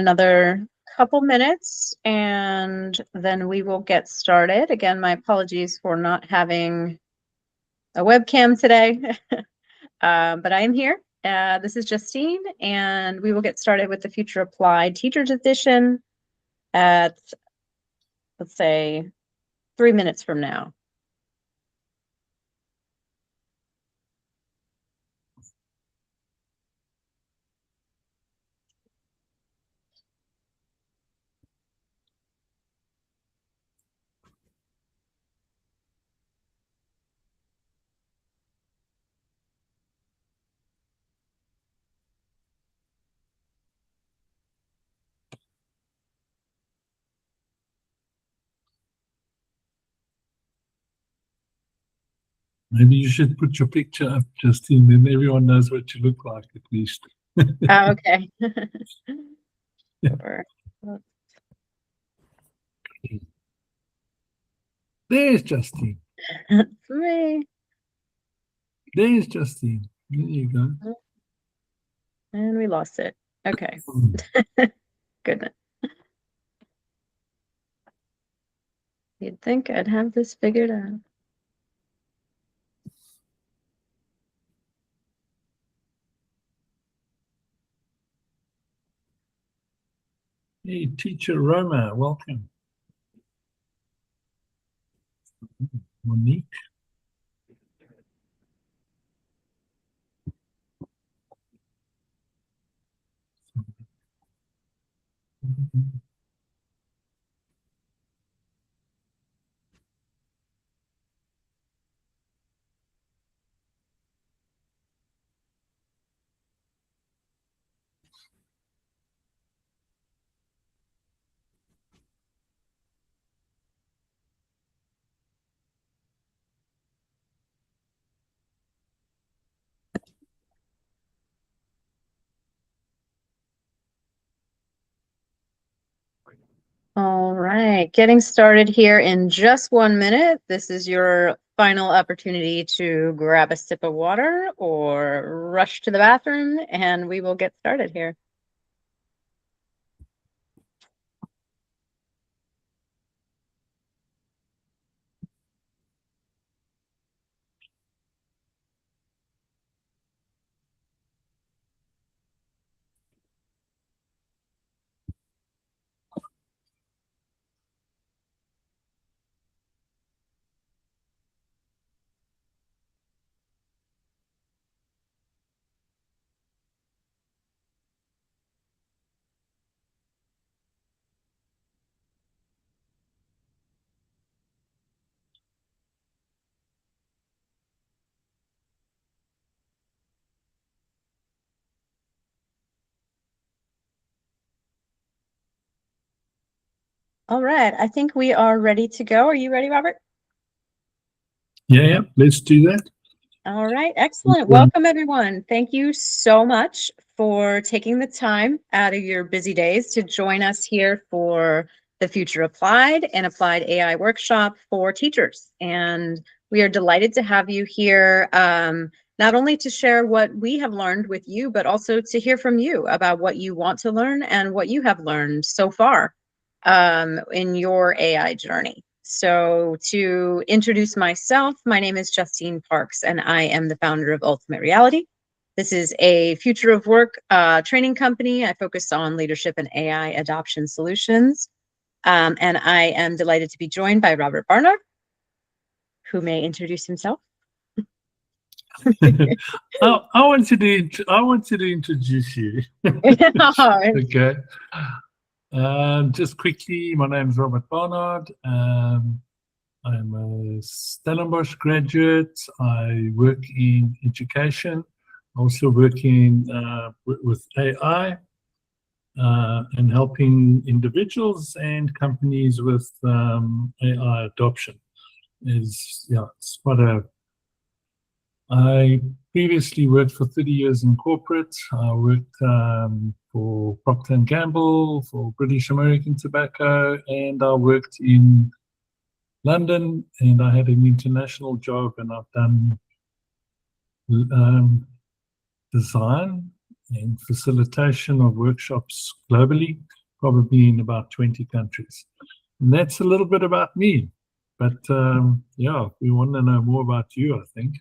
Another couple minutes and then we will get started. Again, my apologies for not having a webcam today, but I am here. This is Justine, and we will get started with the Future Applied Teachers Edition at, let's say, 3 minutes from now. Maybe you should put your picture up, Justine, then everyone knows what you look like at least. Oh, okay. Yeah. Sure. There's Justine. That's me. There's Justine. There you go. And we lost it. Okay. Goodness. You'd think I'd have this figured out. Hey, teacher Roma, welcome. Monique. All right, getting started here in just 1 minute. This is your final opportunity to grab a sip of water or rush to the bathroom, and we will get started here. All right, I think we are ready to go. Are you ready, Robert? Yeah, let's do that. All right, excellent. Welcome, everyone. Thank you so much for taking the time out of your busy days to join us here for the Future Applied and Applied AI workshop for teachers. And we are delighted to have you here, not only to share what we have learned with you, but also to hear from you about what you want to learn and what you have learned so far in your AI journey. So to introduce myself, my name is Justine Parks, and I am the founder of Ultimate Reality. This is a future of work training company. I focus on leadership and AI adoption solutions. And I am delighted to be joined by Robert Barnard, who may introduce himself. I wanted to introduce you. Okay. Just quickly, my name is Robert Barnard. I'm a Stellenbosch graduate. I work in education. Also working with AI and helping individuals and companies with AI adoption. It's quite a. I previously worked for 30 years in corporate. I worked for Procter & Gamble, for British American Tobacco, and I worked in London, and I had an international job, and I've done design and facilitation of workshops globally, probably in about 20 countries. And that's a little bit about me. But yeah, we want to know more about you, I think.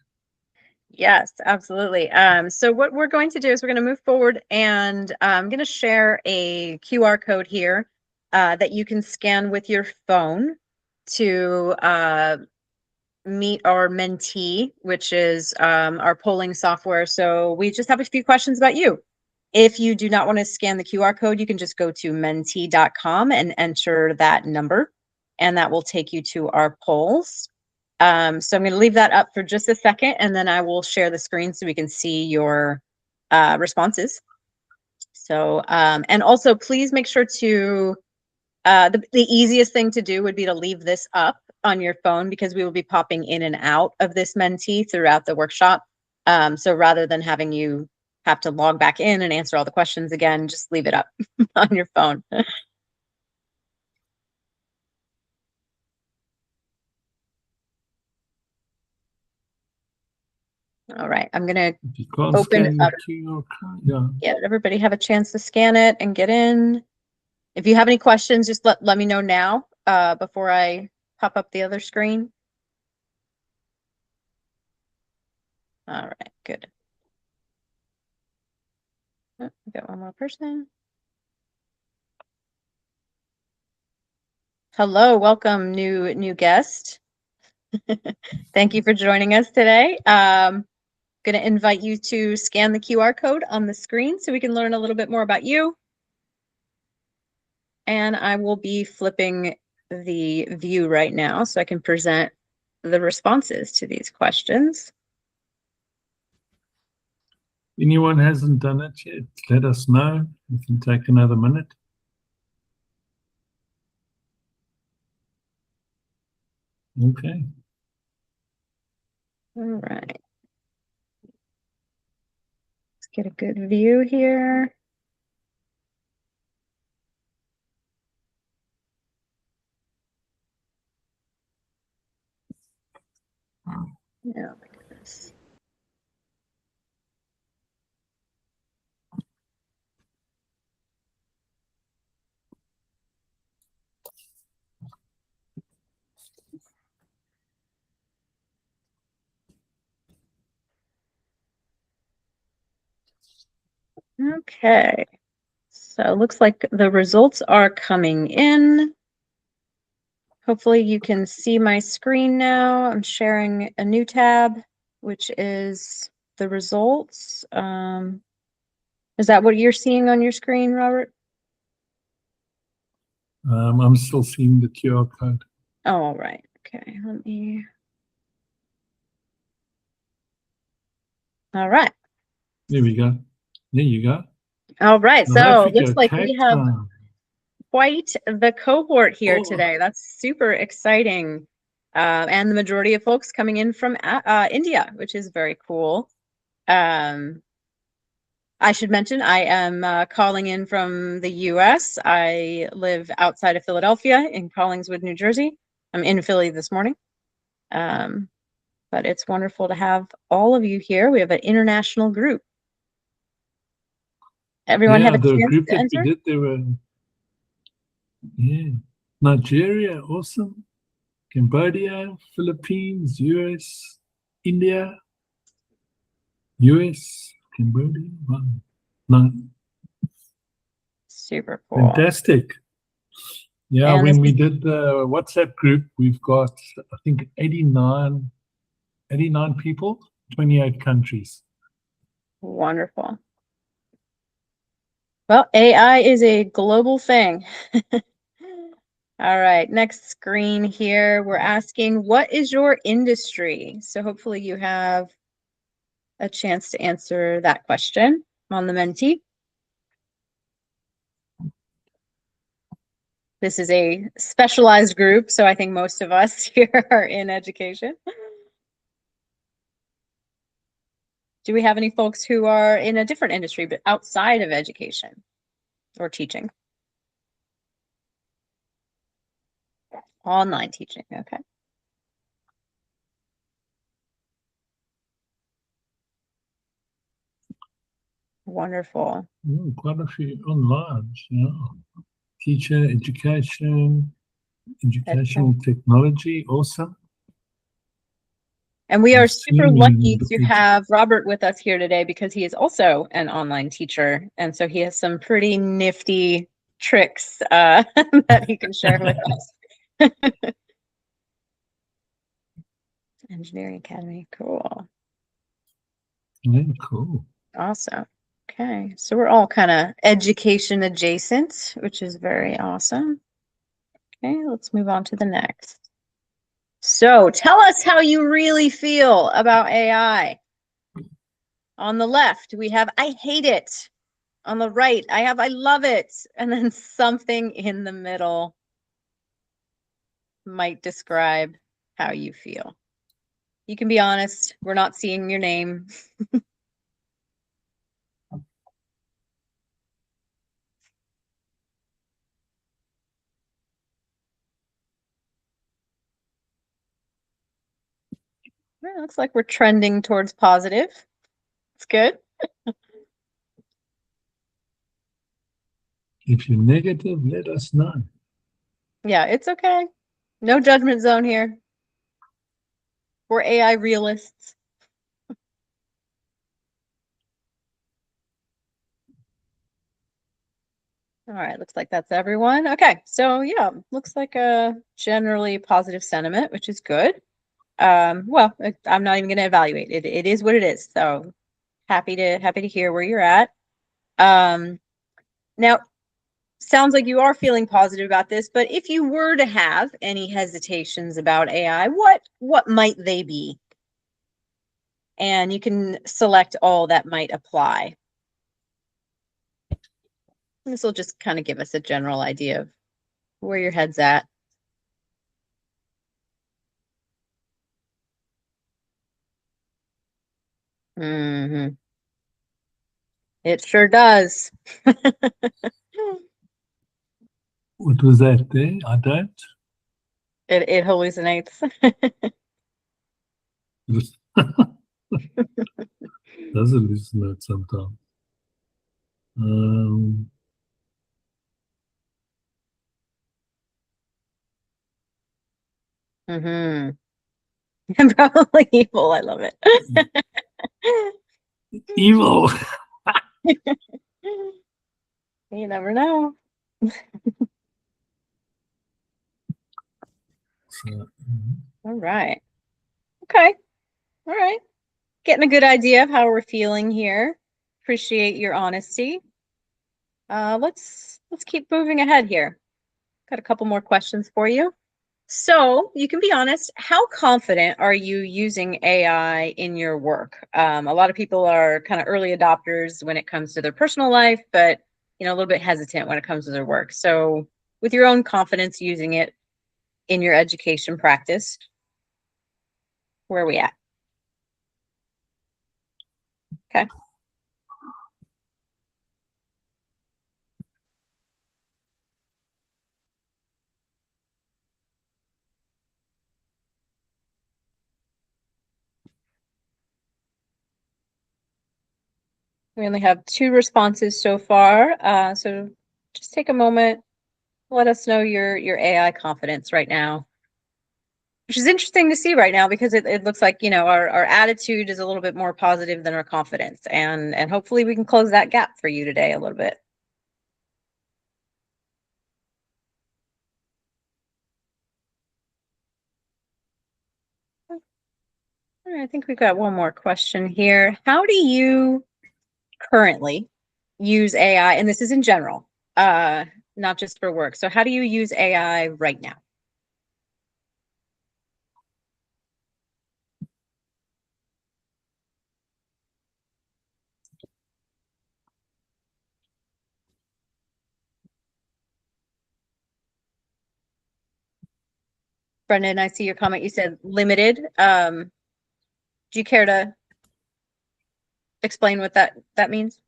Yes, absolutely. So what we're going to do is we're going to move forward, and I'm going to share a QR code here that you can scan with your phone to meet our mentee, which is our polling software. So we just have a few questions about you. If you do not want to scan the QR code, you can just go to mentee.com and enter that number, and that will take you to our polls. So I'm going to leave that up for just a second, and then I will share the screen so we can see your responses. So, and also please make sure to, the easiest thing to do would be to leave this up on your phone, because we will be popping in and out of this mentee throughout the workshop. So rather than having you have to log back in and answer all the questions again, just leave it up on your phone. All right, I'm gonna open up. Yeah, everybody have a chance to scan it and get in. If you have any questions, just let me know now before I pop up the other screen. All right, good. Oh, we got one more person. Hello, welcome, new guest. Thank you for joining us today. Going to invite you to scan the QR code on the screen so we can learn a little bit more about you. And I will be flipping the view right now so I can present the responses to these questions. Anyone hasn't done it yet, let us know. We can take another minute. Okay. All right. Let's get a good view here. Oh my goodness. Okay, so it looks like the results are coming in. Hopefully you can see my screen now. I'm sharing a new tab, which is the results. Is that what you're seeing on your screen, Robert? I'm still seeing the QR code. Oh, all right. Okay, let me. All right. There we go. There you go. All right. So it looks like we have Town. quite the cohort here today. That's super exciting. And the majority of folks coming in from India, which is very cool. I should mention I am calling in from the US. I live outside of Philadelphia in Collingswood, New Jersey. I'm in Philly this morning. But it's wonderful to have all of you here. We have an international group. Everyone have a chance group to that enter? we did, they were Nigeria, awesome. Cambodia, Philippines, US, India, US, Cambodia. Wow. No. Super cool. Fantastic. Yeah, And when we did the WhatsApp group, we've got, I think, 89 people, 28 countries. Wonderful. Well, AI is a global thing. All right, next screen here. We're asking, what is your industry? So hopefully you have a chance to answer that question on the Mentee. This is a specialized group, so I think most of us here are in education. Do we have any folks who are in a different industry, but outside of education or teaching? Online teaching, okay. Wonderful. Quite a few online. Yeah. Teacher, education, educational technology, awesome. And we are super lucky Swimming, to have Robert with us here today because he is also an online teacher. And so he has some pretty nifty tricks that he can share with us. Engineering Academy, cool. Yeah, cool. Awesome. Okay, so we're all kind of education adjacent, which is very awesome. Okay, let's move on to the next. So tell us how you really feel about AI. On the left, we have I hate it. On the right, I have I love it. And then something in the middle might describe how you feel. You can be honest. We're not seeing your name. Well, it looks like we're trending towards positive. It's good. If you're negative, let us know. Yeah, it's okay. No judgment zone here. We're AI realists. All right, looks like that's everyone. Okay, so yeah, looks like a generally positive sentiment, which is good. Well, I'm not even going to evaluate it. It is what it is. So happy to hear where you're at. Now, sounds like you are feeling positive about this, but if you were to have any hesitations about AI, what might they be? And you can select all that might apply. This will just kind of give us a general idea of where your head's at. Mm-hmm. It sure does. What was that there? I don't. It hallucinates. Does hallucinate sometimes. Mm-hmm. Probably evil. I love it. Evil. You never know. All right. Okay. All right. Getting a good idea of how we're feeling here. Appreciate your honesty. Let's keep moving ahead here. Got a couple more questions for you. So you can be honest, how confident are you using AI in your work? A lot of people are kind of early adopters when it comes to their personal life, but a little bit hesitant when it comes to their work. So with your own confidence using it in your education practice, where are we at? Okay. We only have 2 responses so far. So just take a moment, let us know your AI confidence right now. Which is interesting to see right now because it looks like, our attitude is a little bit more positive than our confidence. And hopefully we can close that gap for you today a little bit. All right, I think we've got one more question here. How do you currently use AI? And this is in general, not just for work. So how do you use AI right now? Brendan, I see your comment. You said limited. Do you care to explain what that means?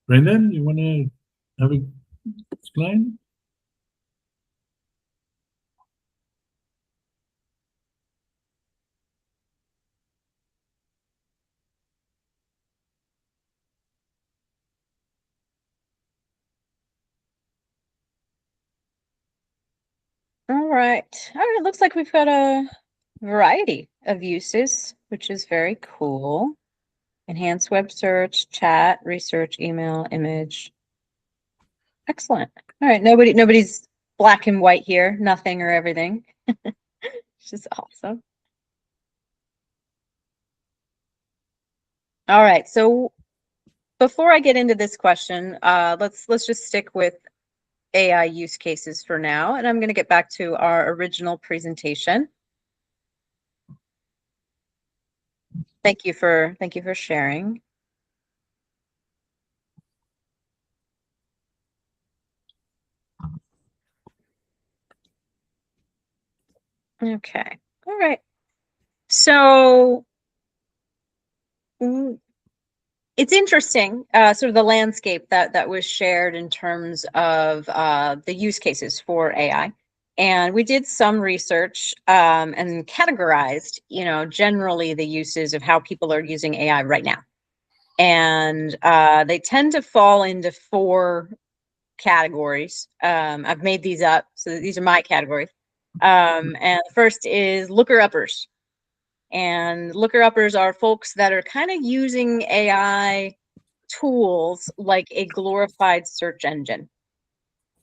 Brendan, you want to have it explain? All right. All right. Looks like we've got a variety of uses, which is very cool. Enhanced web search, chat, research, email, image. Excellent. All right. Nobody's black and white here. Nothing or everything. Which is awesome. All right. So before I get into this question, let's just stick with AI use cases for now, and I'm going to get back to our original presentation. Thank you for sharing. Okay. All right. So it's interesting, sort of the landscape that was shared in terms of the use cases for AI. And we did some research and categorized, generally the uses of how people are using AI right now. And they tend to fall into 4 categories. I've made these up, so these are my categories. And the first is looker-uppers. And looker-uppers are folks that are kind of using AI tools like a glorified search engine.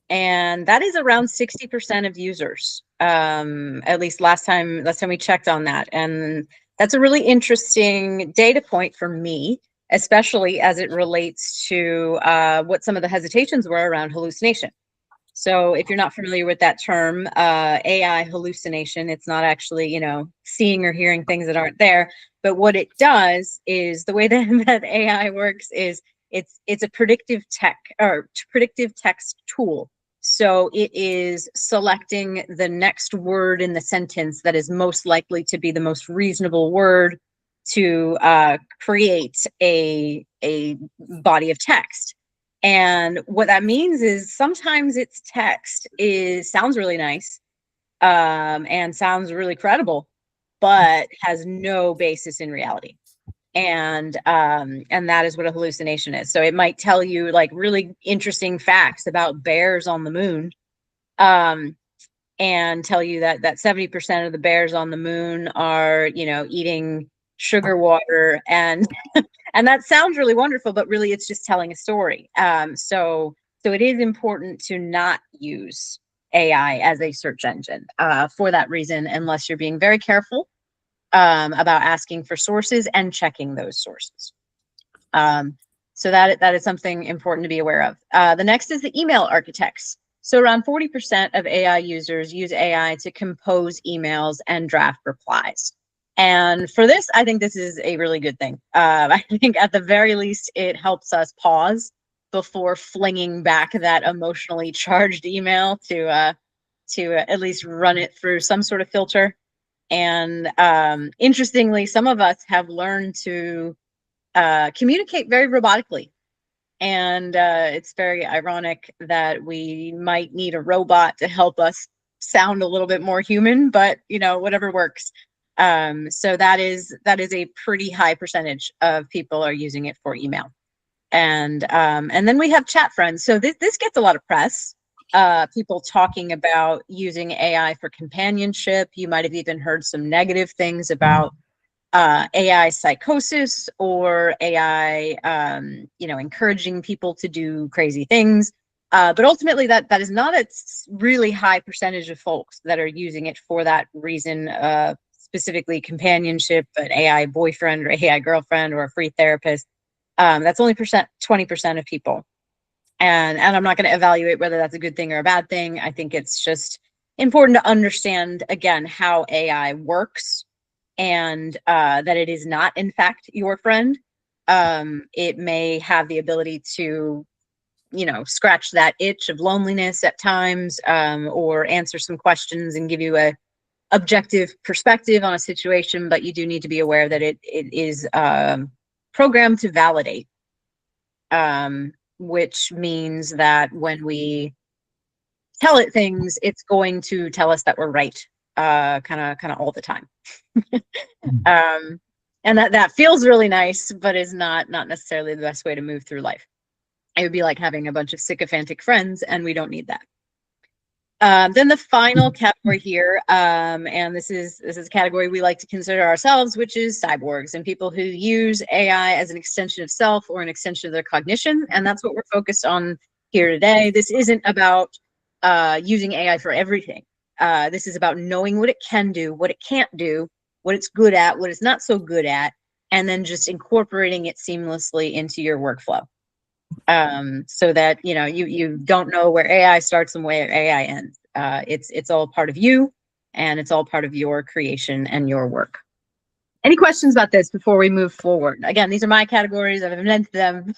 And that is around 60% of users, at least last time we checked on that. And that's a really interesting data point for me, especially as it relates to what some of the hesitations were around hallucination. So if you're not familiar with that term, AI hallucination, it's not actually, seeing or hearing things that aren't there. But what it does is the way that AI works is it's a predictive text tool. So it is selecting the next word in the sentence that is most likely to be the most reasonable word to create a body of text. And what that means is sometimes its text sounds really nice and sounds really credible, but has no basis in reality. And that is what a hallucination is. So it might tell you like really interesting facts about bears on the moon, and tell you that 70% of the bears on the moon are, eating sugar water, and and that sounds really wonderful, but really it's just telling a story. So it is important to not use AI as a search engine for that reason, unless you're being very careful about asking for sources and checking those sources. So that is something important to be aware of. The next is the email architects. So around 40% of AI users use AI to compose emails and draft replies. And for this, I think this is a really good thing. I think at the very least, it helps us pause before flinging back that emotionally charged email to at least run it through some sort of filter. And interestingly, some of us have learned to communicate very robotically. And it's very ironic that we might need a robot to help us sound a little bit more human, but whatever works. So that is a pretty high percentage of people are using it for email. And then we have chat friends. So this gets a lot of press. People talking about using AI for companionship. You might have even heard some negative things about AI psychosis or AI, encouraging people to do crazy things. But ultimately, that is not a really high percentage of folks that are using it for that reason, specifically companionship, an AI boyfriend or AI girlfriend or a free therapist. That's only 20% of people. And I'm not going to evaluate whether that's a good thing or a bad thing. I think it's just important to understand, again, how AI works, and that it is not, in fact, your friend. It may have the ability to, scratch that itch of loneliness at times, or answer some questions and give you a objective perspective on a situation, but you do need to be aware that it is programmed to validate, which means that when we tell it things, it's going to tell us that we're right, kind of all the time. And that feels really nice, but is not necessarily the best way to move through life. It would be like having a bunch of sycophantic friends, and we don't need that. Then the final category here, and this is a category we like to consider ourselves, which is cyborgs and people who use AI as an extension of self or an extension of their cognition. And that's what we're focused on here today. This isn't about using AI for everything. This is about knowing what it can do, what it can't do, what it's good at, what it's not so good at, and then just incorporating it seamlessly into your workflow. So that you don't know where AI starts and where AI ends. It's all part of you, and it's all part of your creation and your work. Any questions about this before we move forward? Again, these are my categories. I've invented them,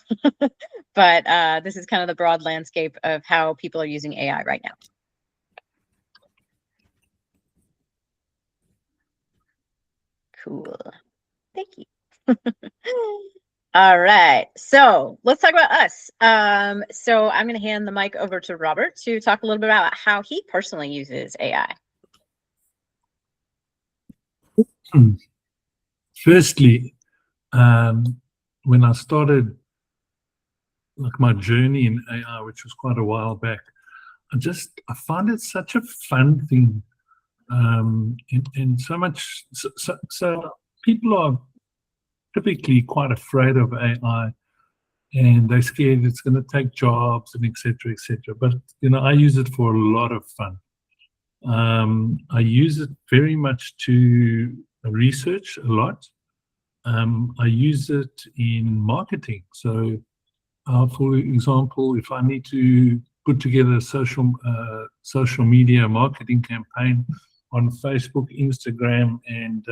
but this is kind of the broad landscape of how people are using AI right now. Cool. Thank you. All right, so let's talk about us. So I'm going to hand the mic over to Robert to talk a little bit about how he personally uses AI. Firstly, when I started my journey in AI, which was quite a while back, I find it such a fun thing, and so much. So people are typically quite afraid of AI, and they're scared it's going to take jobs and etc. etc. But I use it for a lot of fun. I use it very much to research a lot. I use it in marketing. So, for example, if I need to put together a social media marketing campaign on Facebook, Instagram, and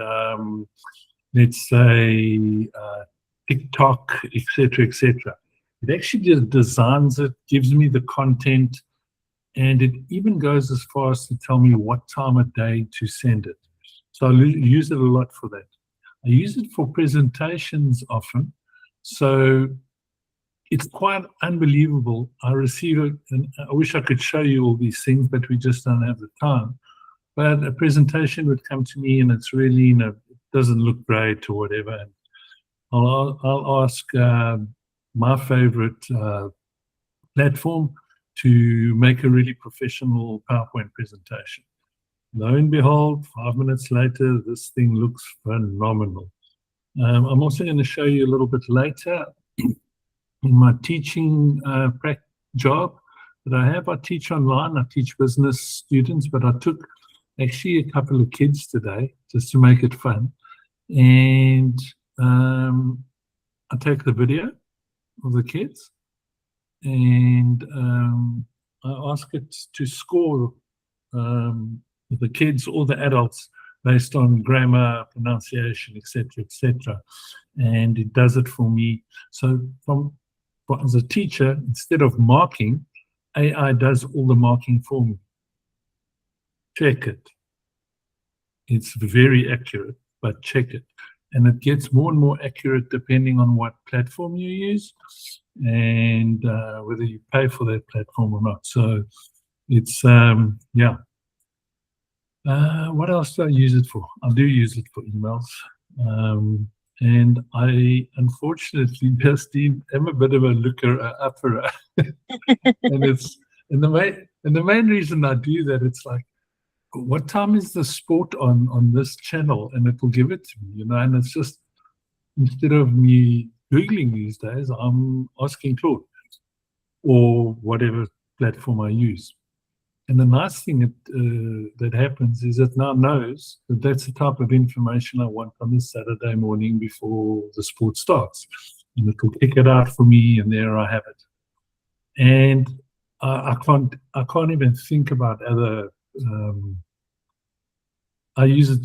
let's say TikTok, etc., etc. It actually just designs it, gives me the content, and it even goes as far as to tell me what time of day to send it. So I use it a lot for that. I use it for presentations often. So it's quite unbelievable. I receive it, and I wish I could show you all these things, but we just don't have the time. But a presentation would come to me, and it's really, doesn't look great or whatever. And I'll ask my favorite platform to make a really professional PowerPoint presentation. Lo and behold, 5 minutes later, this thing looks phenomenal. I'm also going to show you a little bit later in my teaching job that I have. I teach online. I teach business students, but I took actually a couple of kids today just to make it fun. And I take the video of the kids, and I ask it to score the kids or the adults based on grammar, pronunciation, etc., etc. And it does it for me. So as a teacher, instead of marking, AI does all the marking for me. Check it. It's very accurate, but check it. And it gets more and more accurate depending on what platform you use and whether you pay for that platform or not. So it's, yeah. What else do I use it for? I do use it for emails. And I, unfortunately, Justine, am a bit of a looker-upper. And the main reason I do that, it's like, what time is the sport on this channel? And it will give it to me, and it's just, instead of me Googling these days, I'm asking Claude or whatever platform I use. And the nice thing that happens is it now knows that that's the type of information I want on this Saturday morning before the sport starts. And it will pick it out for me, and there I have it. And I can't even think about other. I use it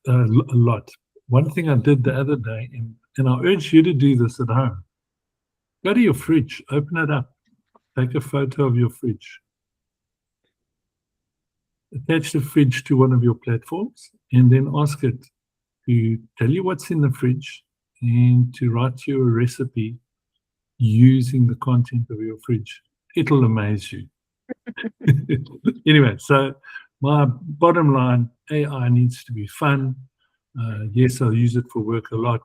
a lot. One thing I did the other day, and I urge you to do this at home. Go to your fridge, open it up, take a photo of your fridge. Attach the fridge to one of your platforms, and then ask it to tell you what's in the fridge and to write you a recipe using the content of your fridge. It'll amaze you. Anyway, so my bottom line, AI needs to be fun. Yes, I use it for work a lot,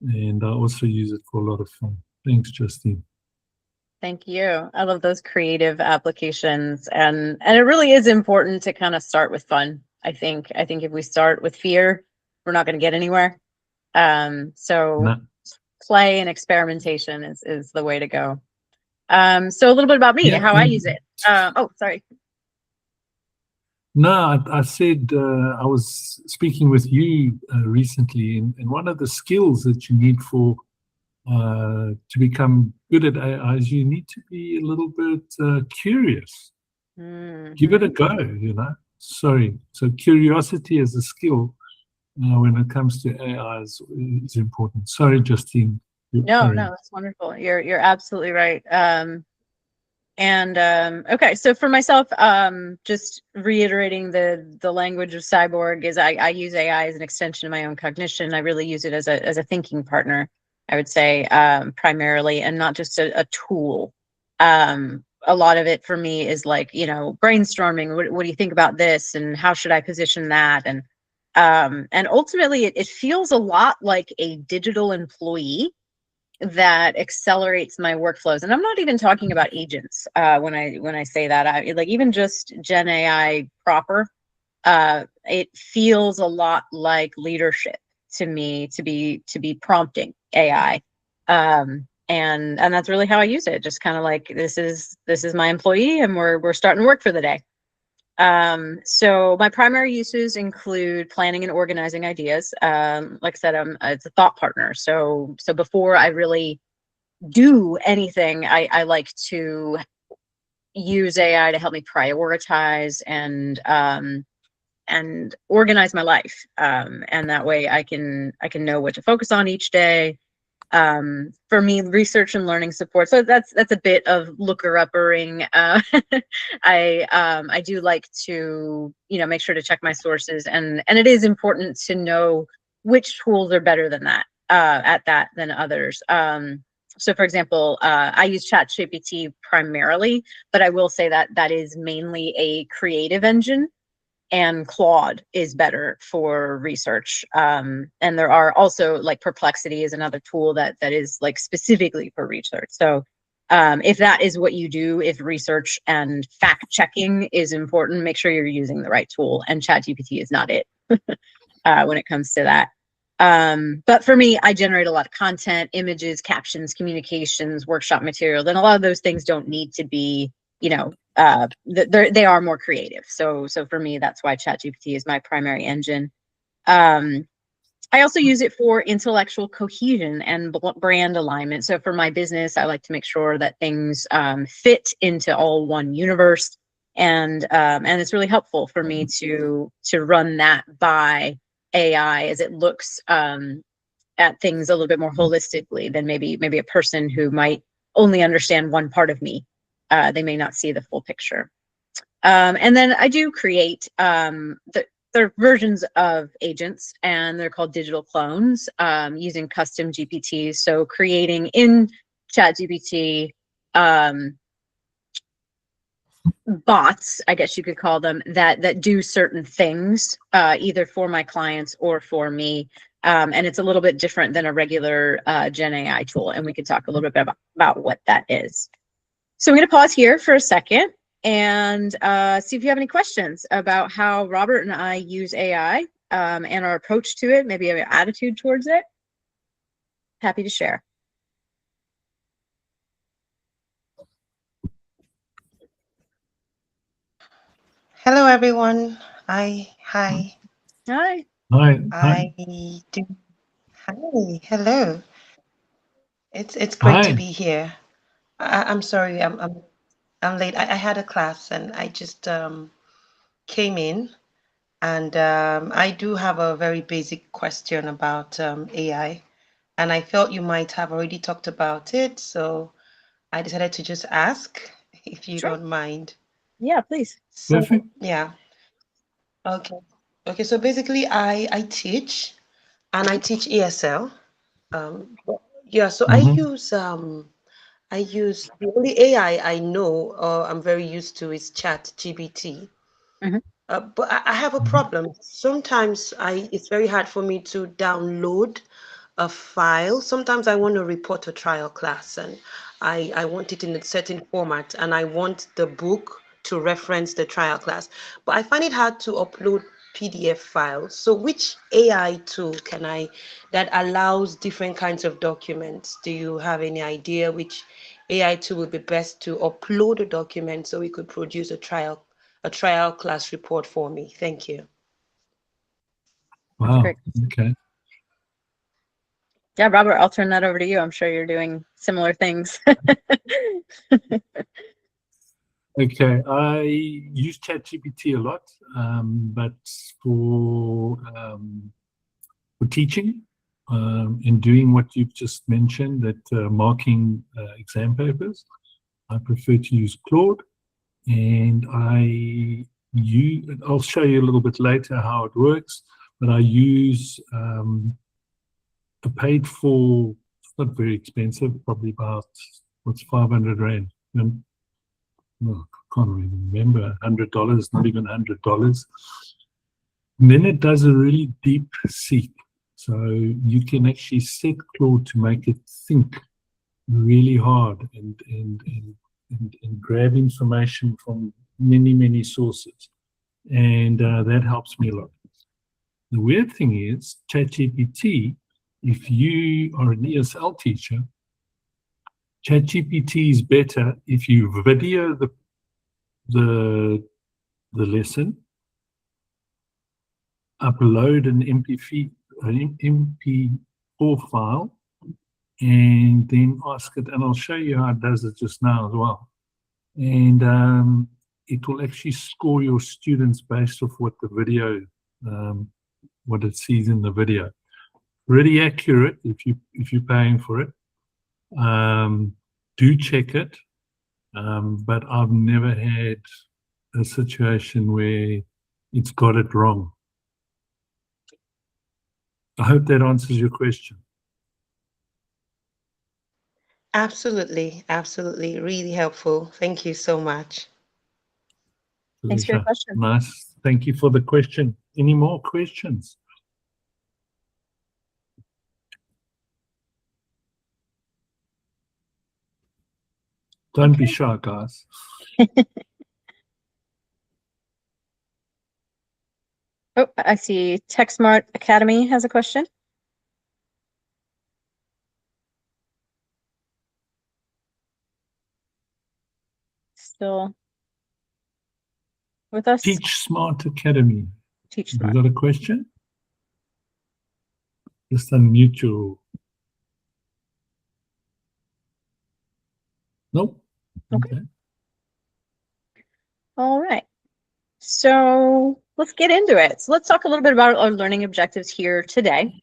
and I also use it for a lot of fun. Thanks, Justine. Thank you. I love those creative applications, and it really is important to kind of start with fun. I think if we start with fear, we're not going to get anywhere. So No. play and experimentation is the way to go. So a little bit about me, Yeah, how I use it. Oh, sorry. No, I said I was speaking with you recently, and one of the skills that you need for to become good at AI is you need to be a little bit curious. Give it a go, you know. Sorry. So curiosity as a skill when it comes to AI is important. Sorry, Justine. No, that's wonderful. You're absolutely right. Okay, so for myself, just reiterating the language of Cyborg is I use AI as an extension of my own cognition. I really use it as a thinking partner, I would say, primarily, and not just a tool. A lot of it for me is like, brainstorming. What do you think about this, and how should I position that? And ultimately, it feels a lot like a digital employee that accelerates my workflows. And I'm not even talking about agents when I say that. I like even just Gen AI proper. It feels a lot like leadership to me to be prompting AI. And that's really how I use it. Just kind of like this is my employee, and we're starting work for the day. So my primary uses include planning and organizing ideas. Like I said, it's a thought partner. So before I really do anything, I like to use AI to help me prioritize and organize my life. And that way I can know what to focus on each day. For me, research and learning support. So that's a bit of looker-uppering. I do like to make sure to check my sources, and it is important to know which tools are better than that at that than others. So for example, I use ChatGPT primarily, but I will say that is mainly a creative engine, and Claude is better for research. And there are also like Perplexity is another tool that is like specifically for research. So if that is what you do, if research and fact checking is important, make sure you're using the right tool. And ChatGPT is not it when it comes to that. But for me, I generate a lot of content, images, captions, workshop material. Then a lot of those things don't need to be, they are more creative. So for me, that's why ChatGPT is my primary engine. I also use it for intellectual cohesion and brand alignment. So for my business, I like to make sure that things fit into all one universe, and it's really helpful for me to run that by AI as it looks at things a little bit more holistically than maybe a person who might only understand one part of me. They may not see the full picture. And then I do create they're versions of agents, and they're called digital clones, using custom GPTs. So creating in ChatGPT bots, I guess you could call them, that do certain things, either for my clients or for me. And it's a little bit different than a regular Gen AI tool, and we could talk a little bit about what that is. So I'm going to pause here for a second and see if you have any questions about how Robert and I use AI and our approach to it, maybe our attitude towards it. Happy to share. Hello, everyone. Hi. Hi. Hi. I do. Hi. Hello. It's great to be here. I'm sorry. I'm late. I had a class and I just came in, and I do have a very basic question about AI, and I felt you might have already talked about it, so I decided to just ask if you Sure. don't mind. Yeah, please. So yeah. Okay. Okay. So basically, I teach, and I teach ESL. Yeah. So I use the only AI I know, I'm very used to, is ChatGPT. But I have a problem. Sometimes it's very hard for me to download a file. Sometimes I want to report a trial class, and I want it in a certain format, and I want the book to reference the trial class. But I find it hard to upload PDF files. So which AI tool can I that allows different kinds of documents? Do you have any idea which AI tool would be best to upload a document so we could produce a trial class report for me? Thank you. Wow. Great. Okay. Yeah, Robert, I'll turn that over to you. I'm sure you're doing similar things. Okay, I use ChatGPT a lot, but for teaching and doing what you've just mentioned, that marking exam papers, I prefer to use Claude, and I'll show you a little bit later how it works, but I use a paid for, it's not very expensive, probably about, what's 500 Rand? No, I can't really remember, $100, not even $100. And then it does a really deep seek. So you can actually set Claude to make it think really hard and grab information from many, many sources. And that helps me a lot. The weird thing is, ChatGPT, if you are an ESL teacher, ChatGPT is better if you video the lesson, upload an MP4 file, and then ask it, and I'll show you how it does it just now as well. And it will actually score your students based off what the video, what it sees in the video. Really accurate if you're paying for it. Do check it, but I've never had a situation where it's got it wrong. I hope that answers your question. Absolutely, absolutely, really helpful. Thank you so much. Thanks for your question. Nice. Thank you for the question. Any more questions? Don't be shy, guys. Oh, I see TechSmart Academy has a question. Still with us? Teach Smart Academy. Teach Have Smart. you got a question? Just unmute your... Nope. Okay. All right. So let's get into it. So let's talk a little bit about our learning objectives here today.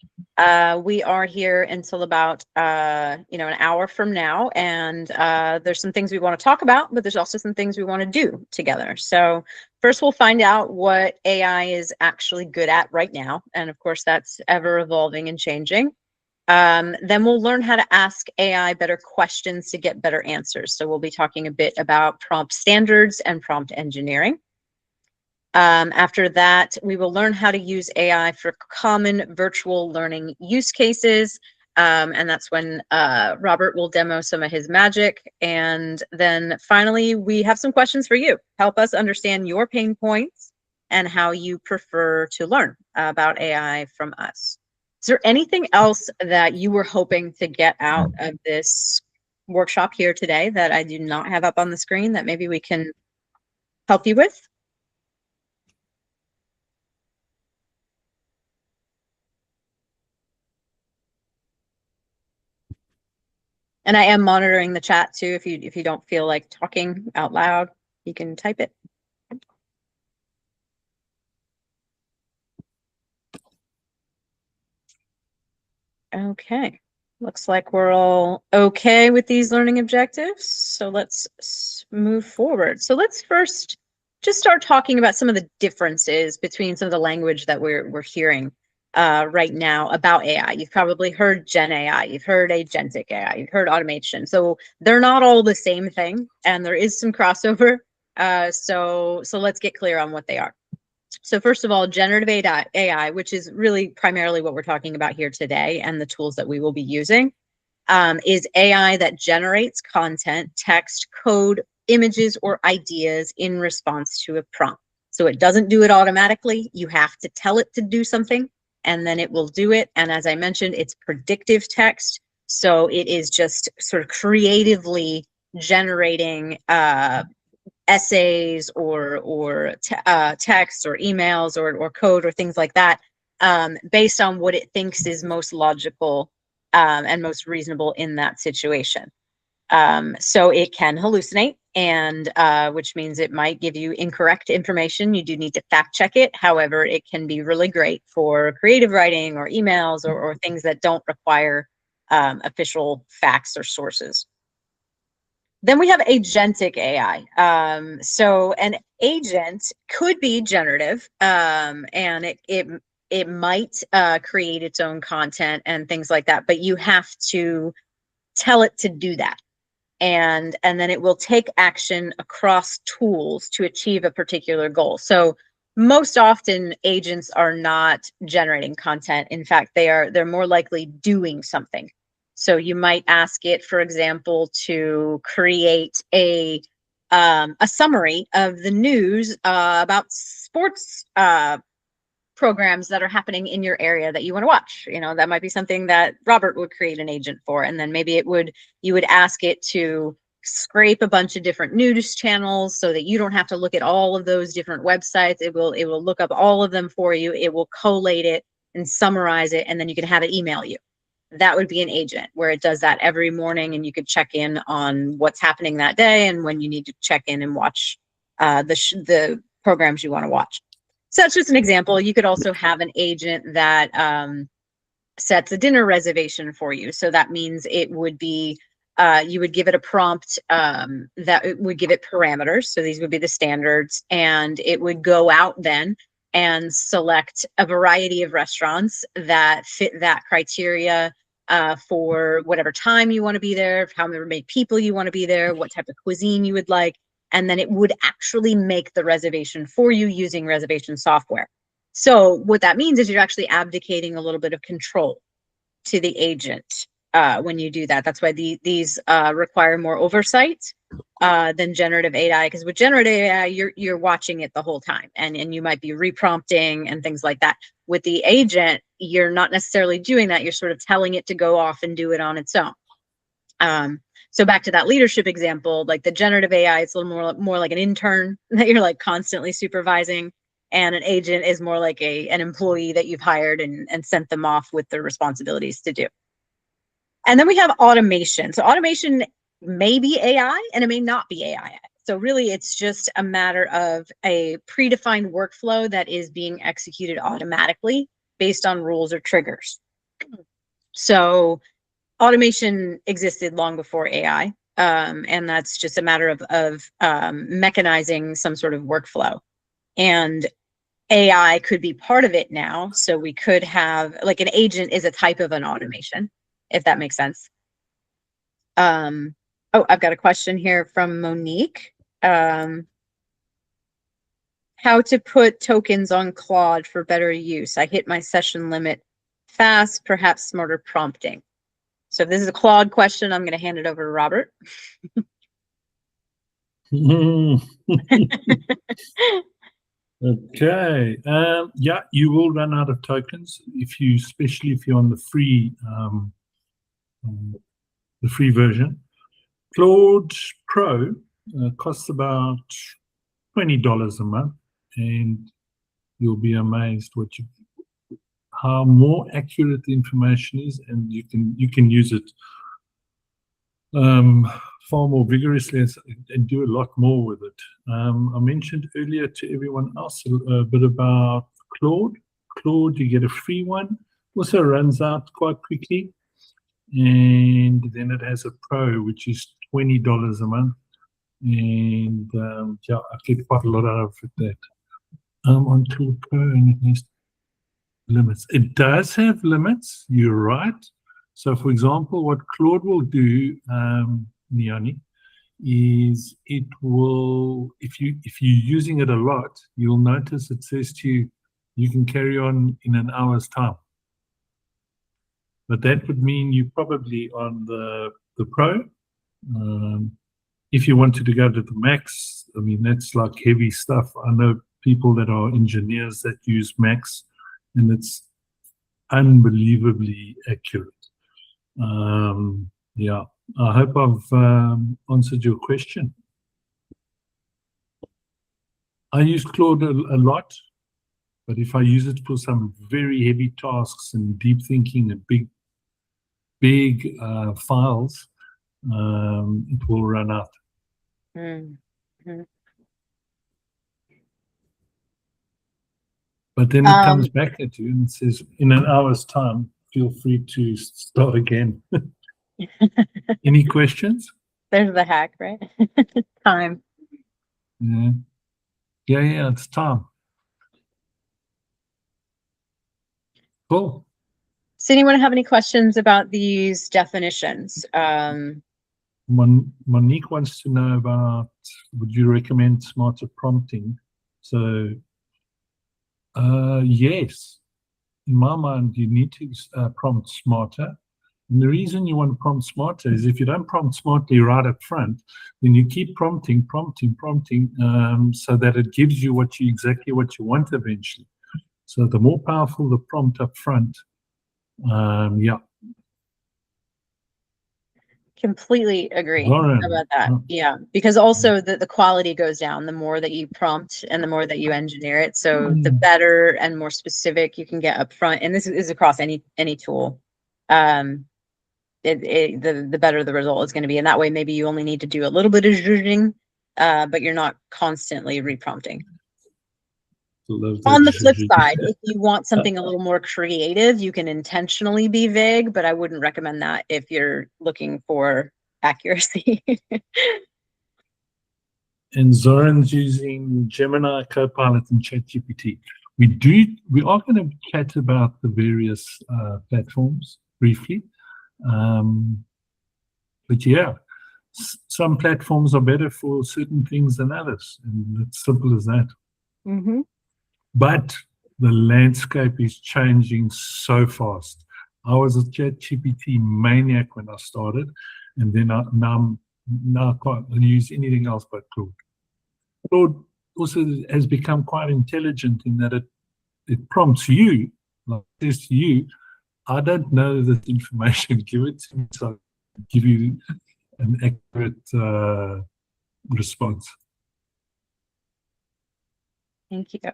We are here until about an hour from now, and there's some things we want to talk about, but there's also some things we want to do together. So first, we'll find out what AI is actually good at right now, and of course, that's ever evolving and changing. Then we'll learn how to ask AI better questions to get better answers. So we'll be talking a bit about prompt standards and prompt engineering. After that, we will learn how to use AI for common virtual learning use cases. And that's when Robert will demo some of his magic. And then finally, we have some questions for you. Help us understand your pain points and how you prefer to learn about AI from us. Is there anything else that you were hoping to get out of this workshop here today that I do not have up on the screen that maybe we can help you with? And I am monitoring the chat too. If you don't feel like talking out loud, you can type it. Okay, looks like we're all okay with these learning objectives. So let's move forward. So let's first just start talking about some of the differences between some of the language that we're hearing right now about AI. You've probably heard Gen AI, you've heard agentic AI, you've heard automation. So they're not all the same thing, and there is some crossover. So let's get clear on what they are. So first of all, generative AI, which is really primarily what we're talking about here today and the tools that we will be using. is AI that generates content, text, code, images, or ideas in response to a prompt. So it doesn't do it automatically. You have to tell it to do something, and then it will do it. And as I mentioned, it's predictive text. So it is just sort of creatively generating essays or text or emails or code or things like that, based on what it thinks is most logical and most reasonable in that situation. So it can hallucinate, and which means it might give you incorrect information. You do need to fact check it. However, it can be really great for creative writing or emails or things that don't require official facts or sources. Then we have agentic AI. So an agent could be generative, and it might create its own content and things like that, but you have to tell it to do that. And then it will take action across tools to achieve a particular goal. So most often agents are not generating content. In fact, they're more likely doing something. So you might ask it, for example, to create a summary of the news about sports programs that are happening in your area that you want to watch. You know, that might be something that Robert would create an agent for. And then maybe you would ask it to scrape a bunch of different news channels so that you don't have to look at all of those different websites. It will look up all of them for you. It will collate it and summarize it, and then you can have it email you. That would be an agent where it does that every morning, and you could check in on what's happening that day and when you need to check in and watch the programs you want to watch. So that's just an example. You could also have an agent that sets a dinner reservation for you. So that means it would be, you would give it a prompt that it would give it parameters. So these would be the standards, and it would go out then and select a variety of restaurants that fit that criteria for whatever time you want to be there, how many people you want to be there, what type of cuisine you would like. And then it would actually make the reservation for you using reservation software. So what that means is you're actually abdicating a little bit of control to the agent when you do that. That's why these require more oversight than generative AI, because with generative AI, you're watching it the whole time, and you might be reprompting and things like that. With the agent, you're not necessarily doing that. You're sort of telling it to go off and do it on its own. So back to that leadership example, like the generative AI, it's a little more like an intern that you're like constantly supervising, and an agent is more like an employee that you've hired and sent them off with the responsibilities to do. And then we have automation. So automation may be AI and it may not be AI. So really it's just a matter of a predefined workflow that is being executed automatically based on rules or triggers. So automation existed long before AI, and that's just a matter of mechanizing some sort of workflow. And AI could be part of it now. So we could have, like, an agent is a type of an automation, if that makes sense. Oh, I've got a question here from Monique. How to put tokens on Claude for better use. I hit my session limit fast, perhaps smarter prompting. So if this is a Claude question, I'm going to hand it over to Robert. Okay. Yeah, you will run out of tokens especially if you're on the free version. Claude Pro costs about $20 a month, and you'll be amazed how more accurate the information is, and you can use it far more vigorously and do a lot more with it. I mentioned earlier to everyone else a bit about Claude. Claude, you get a free one, also runs out quite quickly, and then it has a Pro, which is $20 a month, and yeah, I get quite a lot out of it. On Claude Pro, and it has limits. It does have limits, you're right. So for example, what Claude will do, Niani, is it will, if you're using it a lot, you'll notice it says to you, you can carry on in an hour's time. but that would mean you probably on the Pro. If you wanted to go to the Max, I mean, that's like heavy stuff. I know people that are engineers that use Max, and it's unbelievably accurate. Yeah, I hope I've answered your question. I use Claude a lot, but if I use it for some very heavy tasks and deep thinking and big files, it will run out. Mm-hmm. But then it comes back at you and says, in an hour's time, feel free to start again. Any questions? There's the hack, right? Time. Yeah, it's time. Cool. Does anyone have any questions about these definitions? Monique wants to know about, would you recommend smarter prompting? So, yes, in my mind, you need to prompt smarter. And the reason you want to prompt smarter is if you don't prompt smartly right up front, then you keep prompting, so that it gives you exactly what you want eventually. So the more powerful the prompt up front, yeah. Completely agree Lauren, about that. Yeah, because also the quality goes down the more that you prompt and the more that you engineer it. So the better and more specific you can get up front, and this is across any tool. The better the result is going to be, and that way maybe you only need to do a little bit of zhuzhing, but you're not constantly reprompting. On the flip side, if you want something a little more creative, you can intentionally be vague, but I wouldn't recommend that if you're looking for accuracy. And Zoran's using Gemini, Copilot, and ChatGPT. We are going to chat about the various platforms briefly. But yeah, some platforms are better for certain things than others, and it's simple as that. Mm-hmm. But the landscape is changing so fast. I was a ChatGPT maniac when I started, and then now I can't use anything else but Claude. Claude also has become quite intelligent in that it prompts you, like it says to you, I don't know this information, give it to me, so I'll give you an accurate response. Thank you.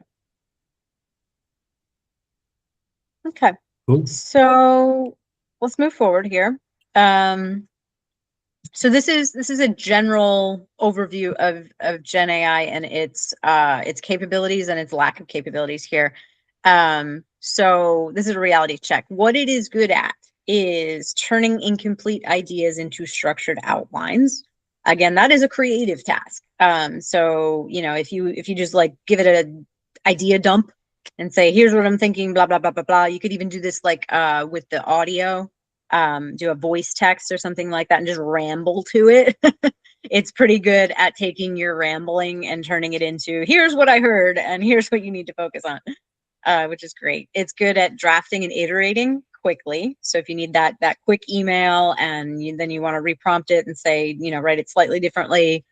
Okay, Cool. So let's move forward here. So this is a general overview of Gen AI and its capabilities and its lack of capabilities here. So this is a reality check. What it is good at is turning incomplete ideas into structured outlines. Again, that is a creative task. So if you just like give it an idea dump and say, here's what I'm thinking, blah, blah, blah, blah, blah. You could even do this like with the audio, do a voice text or something like that and just ramble to it. It's pretty good at taking your rambling and turning it into, here's what I heard and here's what you need to focus on, which is great. It's good at drafting and iterating quickly. So if you need that quick email and then you want to reprompt it and say, write it slightly differently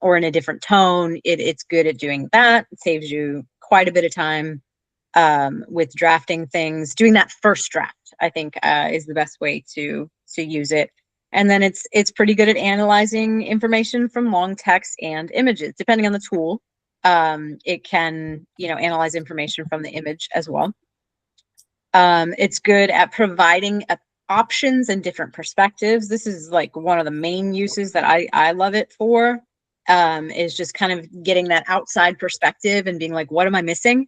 or in a different tone, it's good at doing that. It saves you quite a bit of time with drafting things. Doing that first draft, I think, is the best way to use it. And then it's pretty good at analyzing information from long text and images, depending on the tool. It can, analyze information from the image as well. It's good at providing options and different perspectives. This is like one of the main uses that I love it for, is just kind of getting that outside perspective and being like, what am I missing?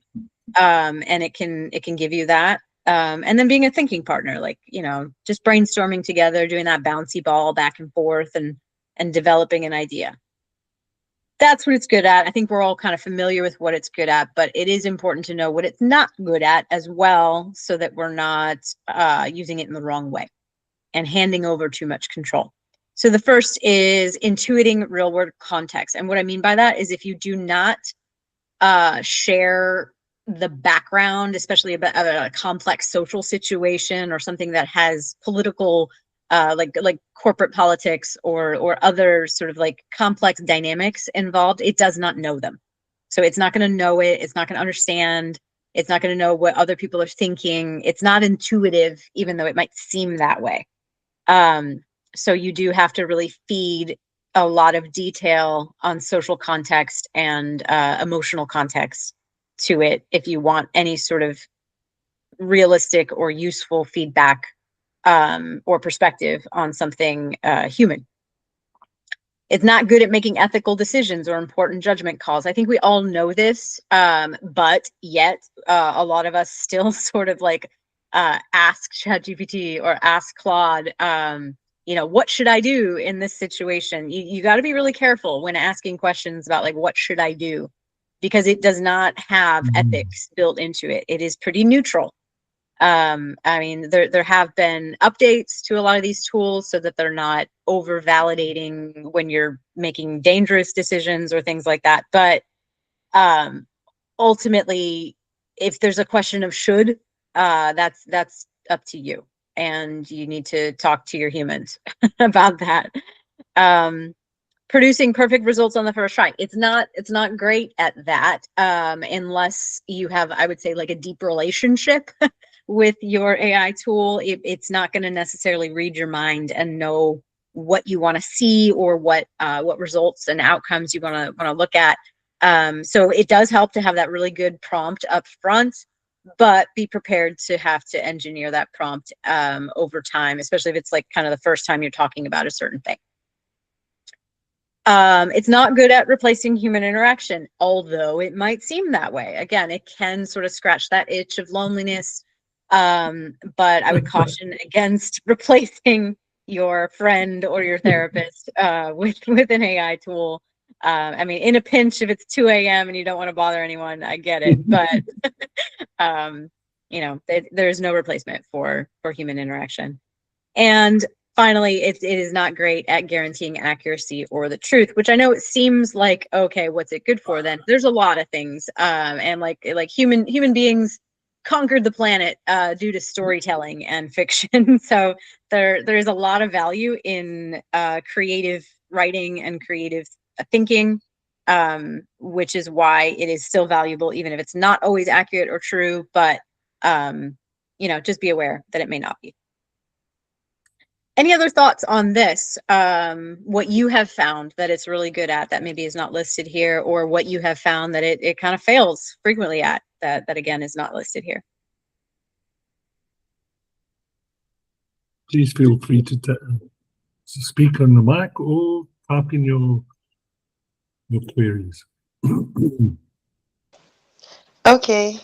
And it can give you that. And then being a thinking partner, like, just brainstorming together, doing that bouncy ball back and forth and developing an idea. That's what it's good at. I think we're all kind of familiar with what it's good at, but it is important to know what it's not good at as well, so that we're not using it in the wrong way and handing over too much control. So the first is intuiting real world context. And what I mean by that is if you do not share the background, especially about a complex social situation or something that has political, like corporate politics or other sort of like complex dynamics involved, it does not know them. So it's not going to know it. It's not going to understand. It's not going to know what other people are thinking. It's not intuitive, even though it might seem that way. So you do have to really feed a lot of detail on social context and emotional context to it if you want any sort of realistic or useful feedback or perspective on something human. It's not good at making ethical decisions or important judgment calls. I think we all know this, but yet a lot of us still sort of like ask ChatGPT or ask Claude, what should I do in this situation? You got to be really careful when asking questions about like, what should I do? Because it does not have ethics built into it. It is pretty neutral. I mean, there have been updates to a lot of these tools so that they're not over validating when you're making dangerous decisions or things like that. But ultimately, if there's a question of should, that's up to you, and you need to talk to your humans about that. Producing perfect results on the first try. It's not great at that unless you have, I would say, like a deep relationship with your AI tool. It's not going to necessarily read your mind and know what you want to see or what results and outcomes you want to look at. So it does help to have that really good prompt up front, but be prepared to have to engineer that prompt over time, especially if it's like kind of the first time you're talking about a certain thing. It's not good at replacing human interaction, although it might seem that way. Again, it can sort of scratch that itch of loneliness. But I would caution against replacing your friend or your therapist with an AI tool. I mean, in a pinch, if it's 2 a.m. and you don't want to bother anyone, I get it. But there's no replacement for human interaction. And finally, it is not great at guaranteeing accuracy or the truth, which I know it seems like, okay, what's it good for then? There's a lot of things. And like human beings conquered the planet due to storytelling and fiction. So there's a lot of value in creative writing and creative thinking, which is why it is still valuable, even if it's not always accurate or true. But just be aware that it may not be. Any other thoughts on this? What you have found that it's really good at that maybe is not listed here, or what you have found that it kind of fails frequently at that again is not listed here? Please feel free to speak on the mic or type in your queries. Okay.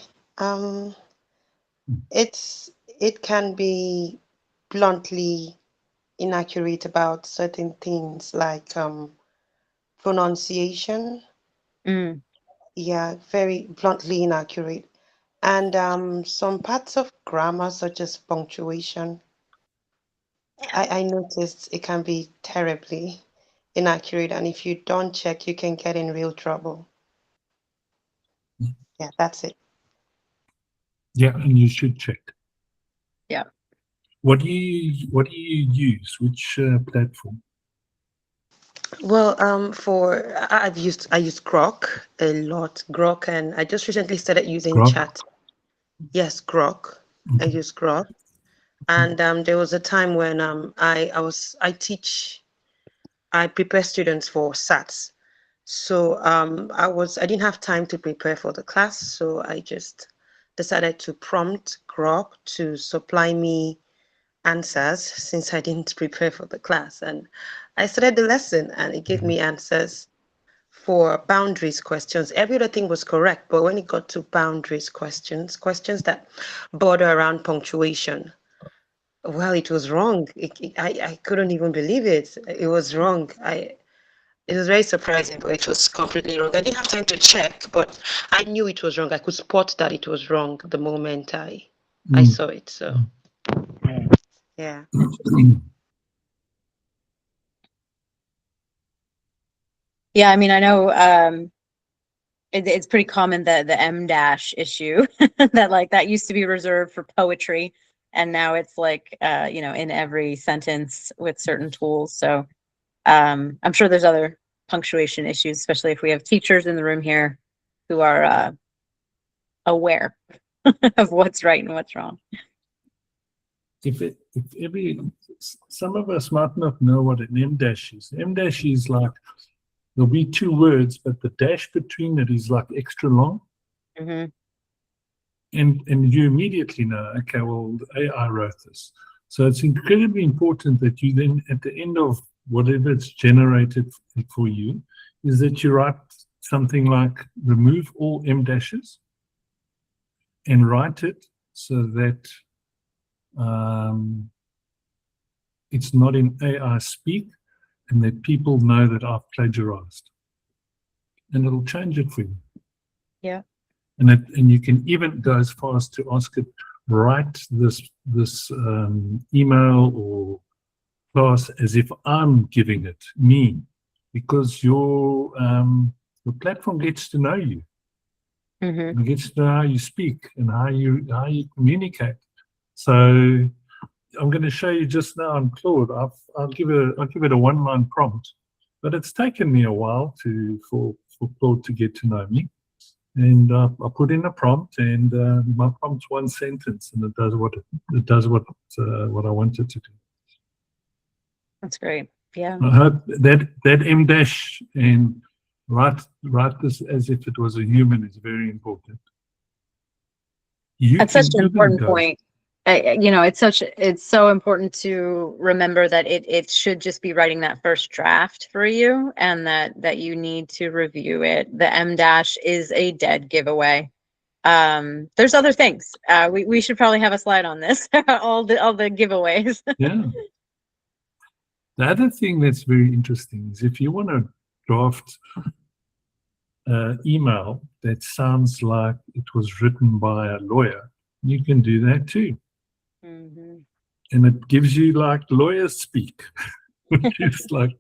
It can be bluntly inaccurate about certain things like pronunciation. Yeah, very bluntly inaccurate. And some parts of grammar, such as punctuation, I noticed it can be terribly inaccurate, and if you don't check, you can get in real trouble. Yeah, that's it. Yeah, and you should check. Yeah. What do you use? Which platform? Well, I use Grok a lot, Grok, and I just recently started using Grok? Chat. Yes, Grok. I use Grok, and there was a time when I prepare students for SATs. So I didn't have time to prepare for the class, so I just decided to prompt Grok to supply me answers since I didn't prepare for the class. And I started the lesson and it gave me answers for boundaries questions. Every other thing was correct, but when it got to boundaries questions that border around punctuation, well, it was wrong. I couldn't even believe it. It was wrong. It was very surprising, but it was completely wrong. I didn't have time to check, but I knew it was wrong. I could spot that it was wrong the moment I saw it. So, yeah. Yeah, I mean, I know it's pretty common that the M dash issue that like that used to be reserved for poetry, and now it's like in every sentence with certain tools. So I'm sure there's other punctuation issues, especially if we have teachers in the room here who are aware of what's right and what's wrong. Some of us might not know what an M dash is. M dash is like, there'll be two words, but the dash between it is like extra long. Mm-hmm. And you immediately know, okay, well, the AI wrote this. So it's incredibly important that you then, at the end of whatever it's generated for you, is that you write something like remove all M dashes and write it so that it's not in AI speak, and that people know that I've plagiarized, and it'll change it for you. Yeah. And you can even go as far as to ask it, write this email or class as if I'm giving it, me, because your platform gets to know you. Mm-hmm. It gets to know how you speak and how you communicate. So I'm going to show you just now on Claude. I'll give it a one-line prompt, but it's taken me a while for Claude to get to know me. And I put in a prompt, and my prompt's one sentence, and it does what I want it to do. That's great. Yeah. I hope that M dash and write this as if it was a human is very important. That's such an important point. It's so important to remember that it should just be writing that first draft for you, and that you need to review it. The M dash is a dead giveaway. There's other things. We should probably have a slide on this. all the giveaways. Yeah. The other thing that's very interesting is if you want to draft email that sounds like it was written by a lawyer, you can do that too. Mm-hmm. And it gives you like lawyers speak, which is quite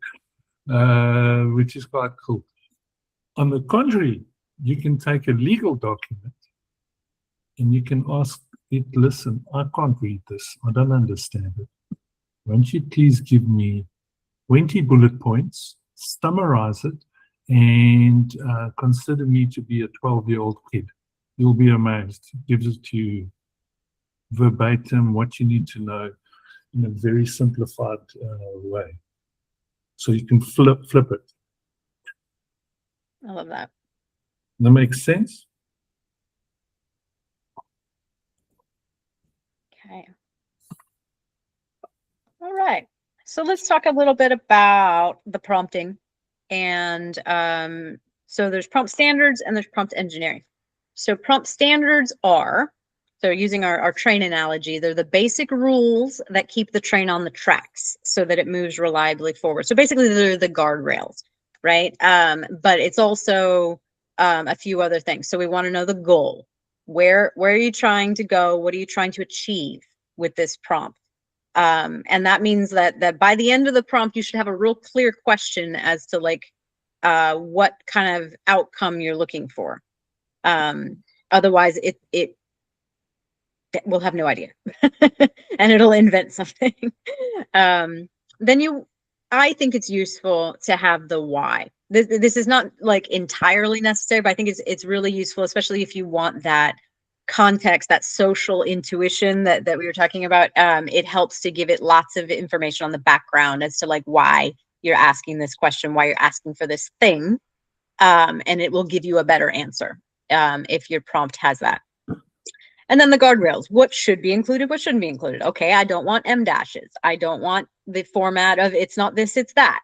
cool. On the contrary, you can take a legal document and you can ask it, listen, I can't read this. I don't understand it. Won't you please give me 20 bullet points, summarize it, and consider me to be a 12-year-old kid. You'll be amazed. It gives it to you verbatim, what you need to know in a very simplified way. So you can flip it. I love that. That makes sense? Okay. All right. So let's talk a little bit about the prompting. And so there's prompt standards and there's prompt engineering. So prompt standards are, so using our train analogy, they're the basic rules that keep the train on the tracks so that it moves reliably forward. So basically they're the guardrails, right? But it's also a few other things. So we want to know the goal. Where are you trying to go? What are you trying to achieve with this prompt? And that means that by the end of the prompt, you should have a real clear question as to like what kind of outcome you're looking for. Otherwise, it will have no idea, and it'll invent something. I think it's useful to have the why. This is not like entirely necessary, but I think it's really useful, especially if you want that context, that social intuition that we were talking about. It helps to give it lots of information on the background as to like why you're asking this question, why you're asking for this thing, and it will give you a better answer if your prompt has that. And then the guardrails, what should be included, what shouldn't be included. Okay, I don't want M dashes. I don't want the format of it's not this, it's that.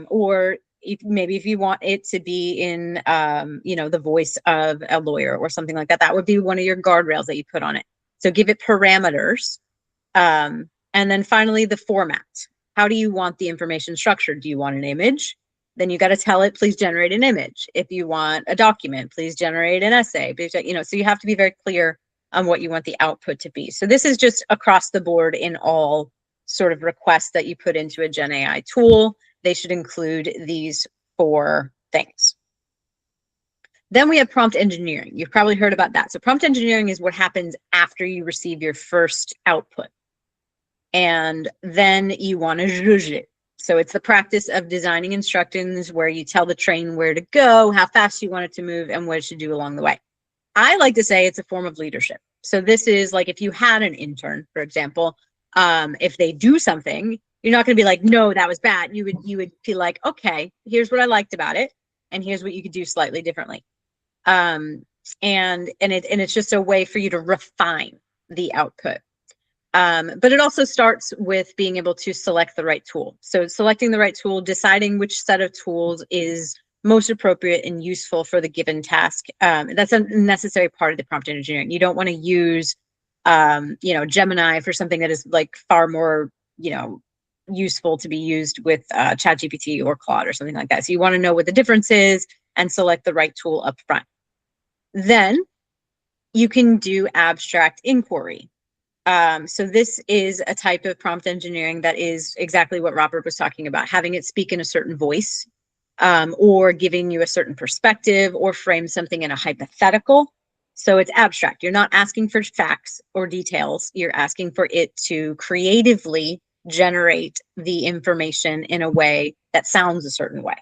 Or maybe if you want it to be in, the voice of a lawyer or something like that, that would be one of your guardrails that you put on it. So give it parameters. And then finally, the format. How do you want the information structured? Do you want an image? Then you got to tell it, please generate an image. If you want a document, please generate an essay. So you have to be very clear on what you want the output to be. So this is just across the board in all sort of requests that you put into a Gen AI tool. They should include these 4 things. Then we have prompt engineering. You've probably heard about that. So prompt engineering is what happens after you receive your first output. And then you want to zhuzh it. So it's the practice of designing instructions where you tell the train where to go, how fast you want it to move, and what it should do along the way. I like to say it's a form of leadership. So this is like if you had an intern, for example, if they do something, you're not going to be like, no, that was bad. You would be like, okay, here's what I liked about it, and here's what you could do slightly differently. And it's just a way for you to refine the output. But it also starts with being able to select the right tool. So selecting the right tool, deciding which set of tools is most appropriate and useful for the given task. That's a necessary part of the prompt engineering. You don't want to use, Gemini for something that is like far more, useful to be used with ChatGPT or Claude or something like that. So you want to know what the difference is and select the right tool up front. Then you can do abstract inquiry. So this is a type of prompt engineering that is exactly what Robert was talking about, having it speak in a certain voice, or giving you a certain perspective, or frame something in a hypothetical. So it's abstract. You're not asking for facts or details. You're asking for it to creatively generate the information in a way that sounds a certain way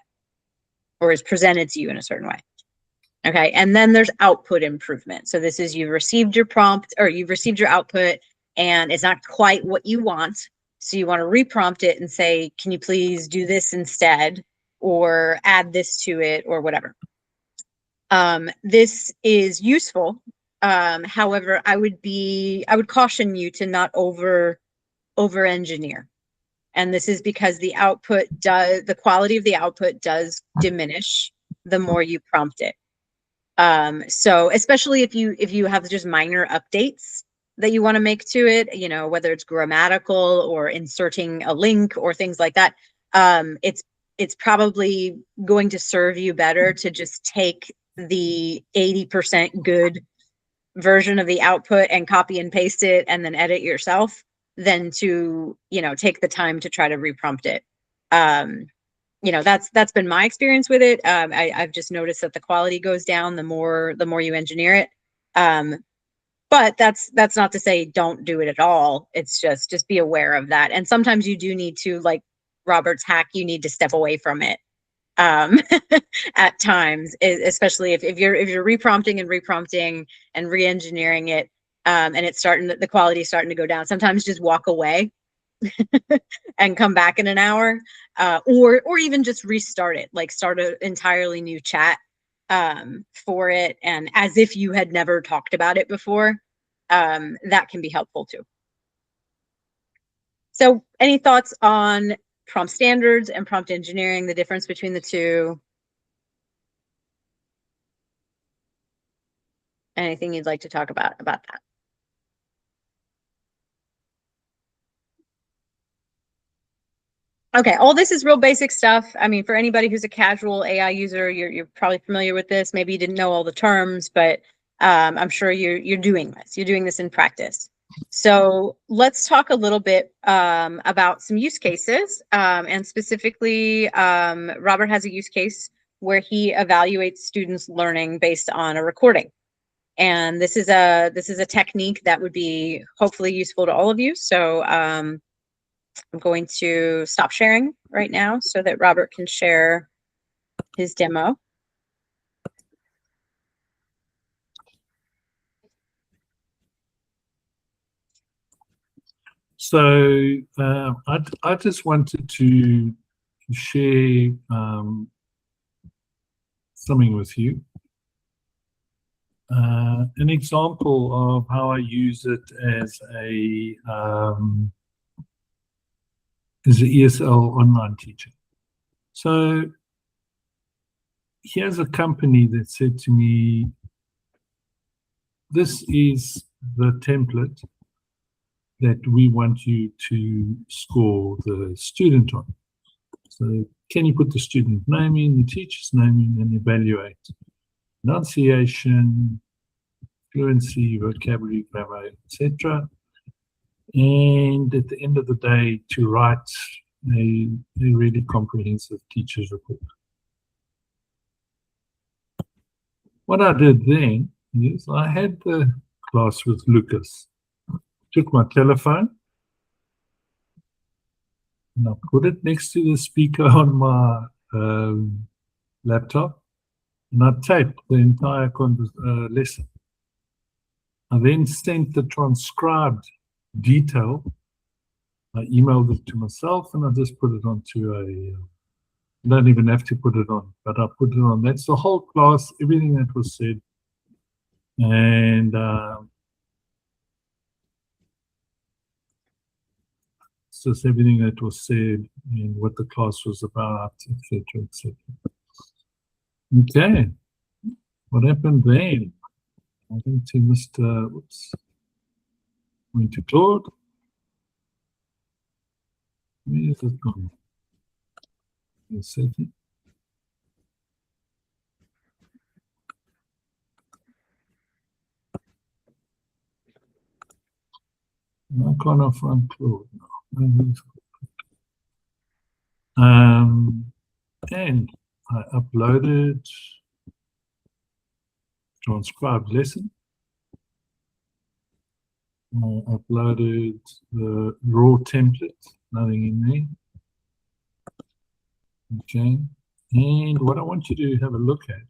or is presented to you in a certain way. Okay, and then there's output improvement. So this is you've received your prompt or you've received your output and it's not quite what you want. So you want to reprompt it and say, can you please do this instead or add this to it or whatever. This is useful. However, I would caution you to not over engineer. And this is because the quality of the output does diminish the more you prompt it. So especially if you have just minor updates that you want to make to it, whether it's grammatical or inserting a link or things like that, it's probably going to serve you better to just take the 80% good version of the output and copy and paste it and then edit yourself than to, take the time to try to reprompt it. That's been my experience with it. I've just noticed that the quality goes down the more you engineer it. But that's not to say don't do it at all. It's just be aware of that. And sometimes you do need to, like Robert's hack, you need to step away from it at times, especially if you're reprompting and re-engineering it, and the quality is starting to go down. Sometimes just walk away and come back in an hour, or even just restart it, like start an entirely new chat for it, and as if you had never talked about it before. That can be helpful too. So any thoughts on prompt standards and prompt engineering, the difference between the two? Anything you'd like to talk about that? Okay, all this is real basic stuff. I mean, for anybody who's a casual AI user, you're probably familiar with this. Maybe you didn't know all the terms, but I'm sure you're doing this. You're doing this in practice. So let's talk a little bit about some use cases, and specifically, Robert has a use case where he evaluates students' learning based on a recording. And this is a technique that would be hopefully useful to all of you. So I'm going to stop sharing right now so that Robert can share his demo. So I just wanted to share something with you. An example of how I use it as a ESL online teacher. So here's a company that said to me, this is the template that we want you to score the student on. So can you put the student name in, the teacher's name in, and evaluate enunciation, fluency, vocabulary, grammar, etc. And at the end of the day, to write a really comprehensive teacher's report. what I did then is I had the class with Lucas. Took my telephone and I put it next to the speaker on my laptop, and I taped the entire lesson. I then sent the transcribed detail. I emailed it to myself, and I just put it onto a. I don't even have to put it on, but I put it on. That's the whole class, everything that was said, and it's just everything that was said and what the class was about, etc., etc. Okay, what happened then? I went to Mr. Whoops. Went to Claude. Where is it gone? A second. I can't find Claude now. And I uploaded transcribed lesson. I uploaded the raw template, nothing in there. Okay. And what I want you to have a look at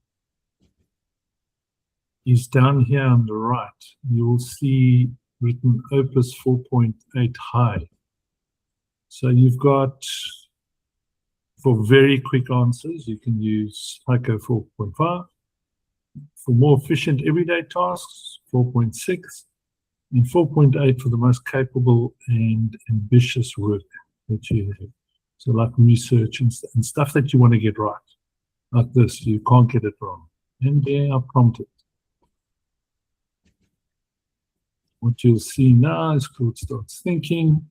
is down here on the right, you will see written Opus 4.8 high. So you've got, for very quick answers, you can use HICO 4.5. For more efficient everyday tasks, 4.6. And 4.8 for the most capable and ambitious work that you have. So like research and stuff that you want to get right. Like this, you can't get it wrong. And there I prompted. What you'll see now is Claude starts thinking.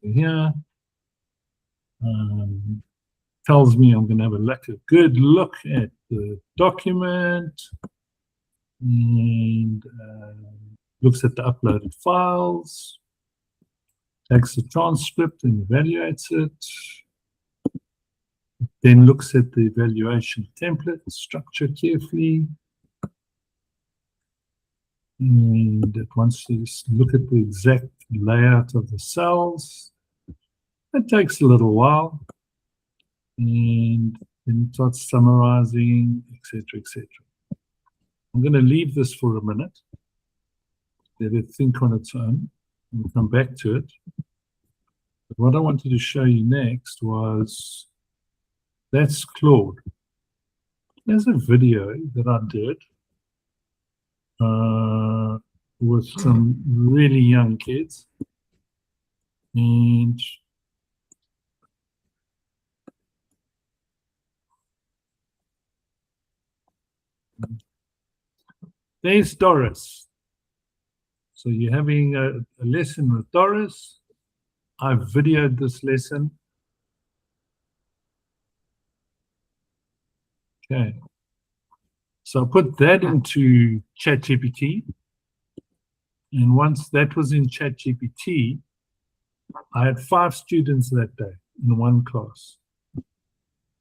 Over here. Tells me I'm going to have a good look at the document. And looks at the uploaded files, takes the transcript and evaluates it, then looks at the evaluation template, structure carefully, and it wants to look at the exact layout of the cells. It takes a little while, and then it starts summarizing, etc., etc. I'm going to leave this for a minute. Let it think on its own. We'll come back to it. But what I wanted to show you next was, that's Claude. There's a video that I did with some really young kids. And there's Doris. So you're having a lesson with Doris. I've videoed this lesson. Okay. So I put that into ChatGPT. And once that was in ChatGPT, I had 5 students that day in one class.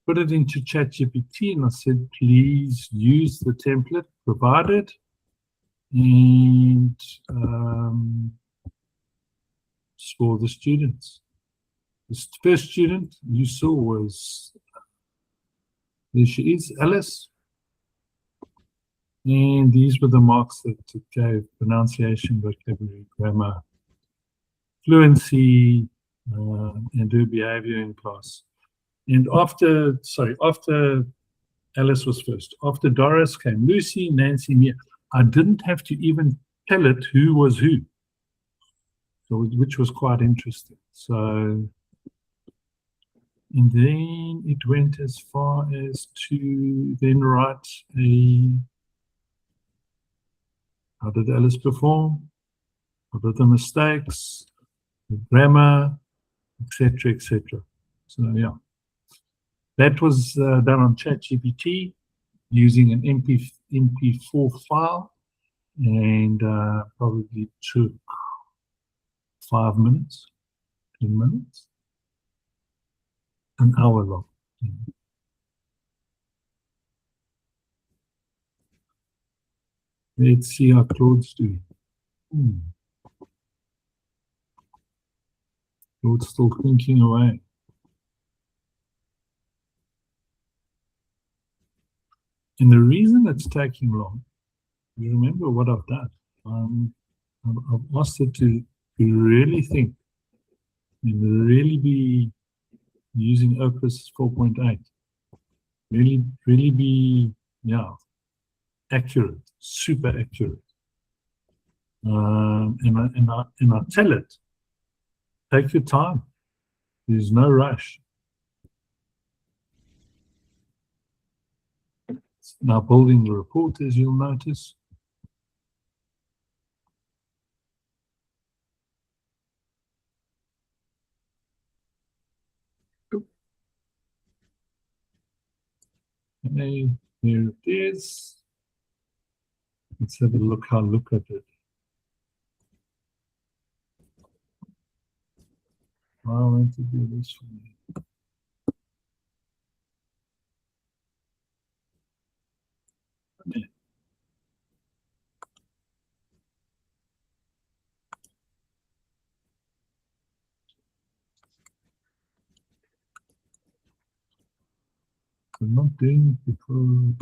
Put it into ChatGPT and I said, please use the template provided. And score the students. The first student you saw was, there she is, Alice. And these were the marks that it gave: pronunciation, vocabulary, grammar, fluency, and her behavior in class. And after Alice was first. After Doris came Lucy, Nancy, Mia. I didn't have to even tell it who was who, so which was quite interesting. So, and then it went as far as to then write a, how did Alice perform? What are the mistakes? The grammar, etc., etc. So yeah, that was done on ChatGPT using an MP4 file, and probably took 5 minutes, 10 minutes, an hour long. Let's see how Claude's doing. Claude's still thinking away. And the reason it's taking long, you remember what I've done. I've asked it to really think and really be using Opus 4.8. Really be, accurate, super accurate. And I tell it, take your time. There's no rush. It's now building the report, as you'll notice. Okay, here it is. Let's have a look at it. I want to do this for me. Okay. I'm not doing it because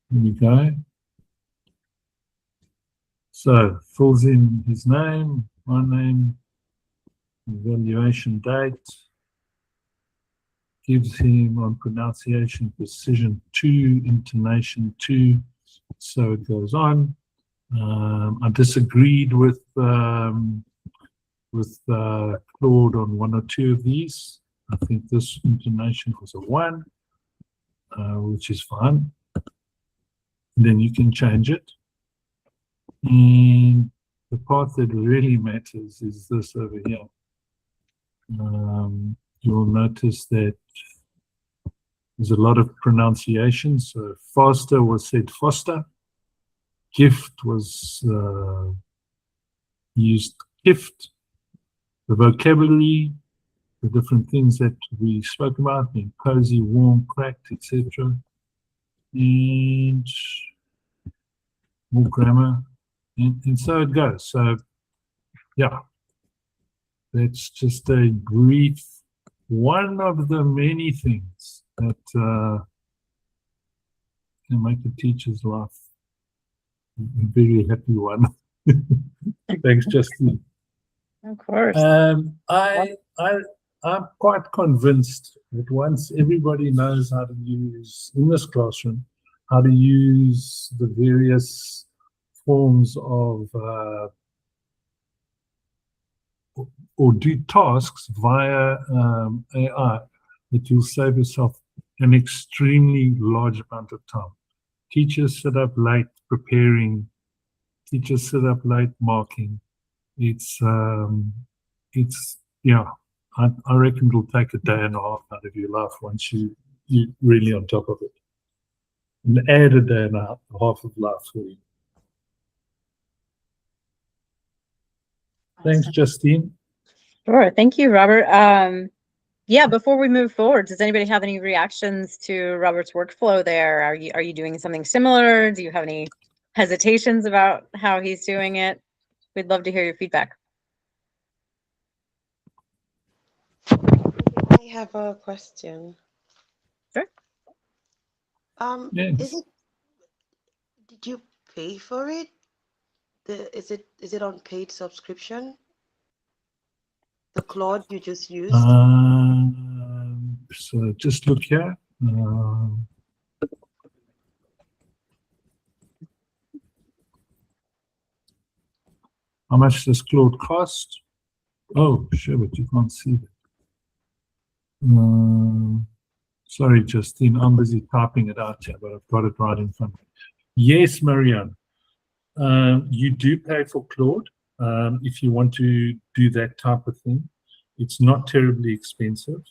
here we go. So fills in his name, my name, evaluation date, gives him on pronunciation precision 2, intonation 2, so it goes on. I disagreed with Claude on 1 or 2 of these. I think this intonation was a 1, which is fine. And then you can change it. And the part that really matters is this over here. You'll notice that there's a lot of pronunciation. So faster was said faster. Gift was used gift. The vocabulary, the different things that we spoke about, being cozy, warm, cracked, etc. And more grammar. And so it goes. So, yeah, that's just a brief, one of the many things that can make a teacher's life a very happy one. Thanks, Justine. Of course. I'm quite convinced that once everybody knows how to use, in this classroom, how to use the various forms of or do tasks via AI, that you'll save yourself an extremely large amount of time. Teachers sit up late preparing, teachers sit up late marking. It's yeah, I reckon it'll take a day and a half out of your life once you're really on top of it. And add a day and a half of life for you. Thanks, Justine. Sure. Thank you, Robert. Yeah, before we move forward, does anybody have any reactions to Robert's workflow there? Are you doing something similar? Do you have any hesitations about how he's doing it? We'd love to hear your feedback. I have a question. Sure. Yes. Did you pay for it? Is it on paid subscription? The Claude you just used? So just look here. How much does Claude cost? Oh, sure, but you can't see that. Sorry, Justine, I'm busy typing it out here, but I've got it right in front of me. Yes, Marianne, you do pay for Claude if you want to do that type of thing. It's not terribly expensive.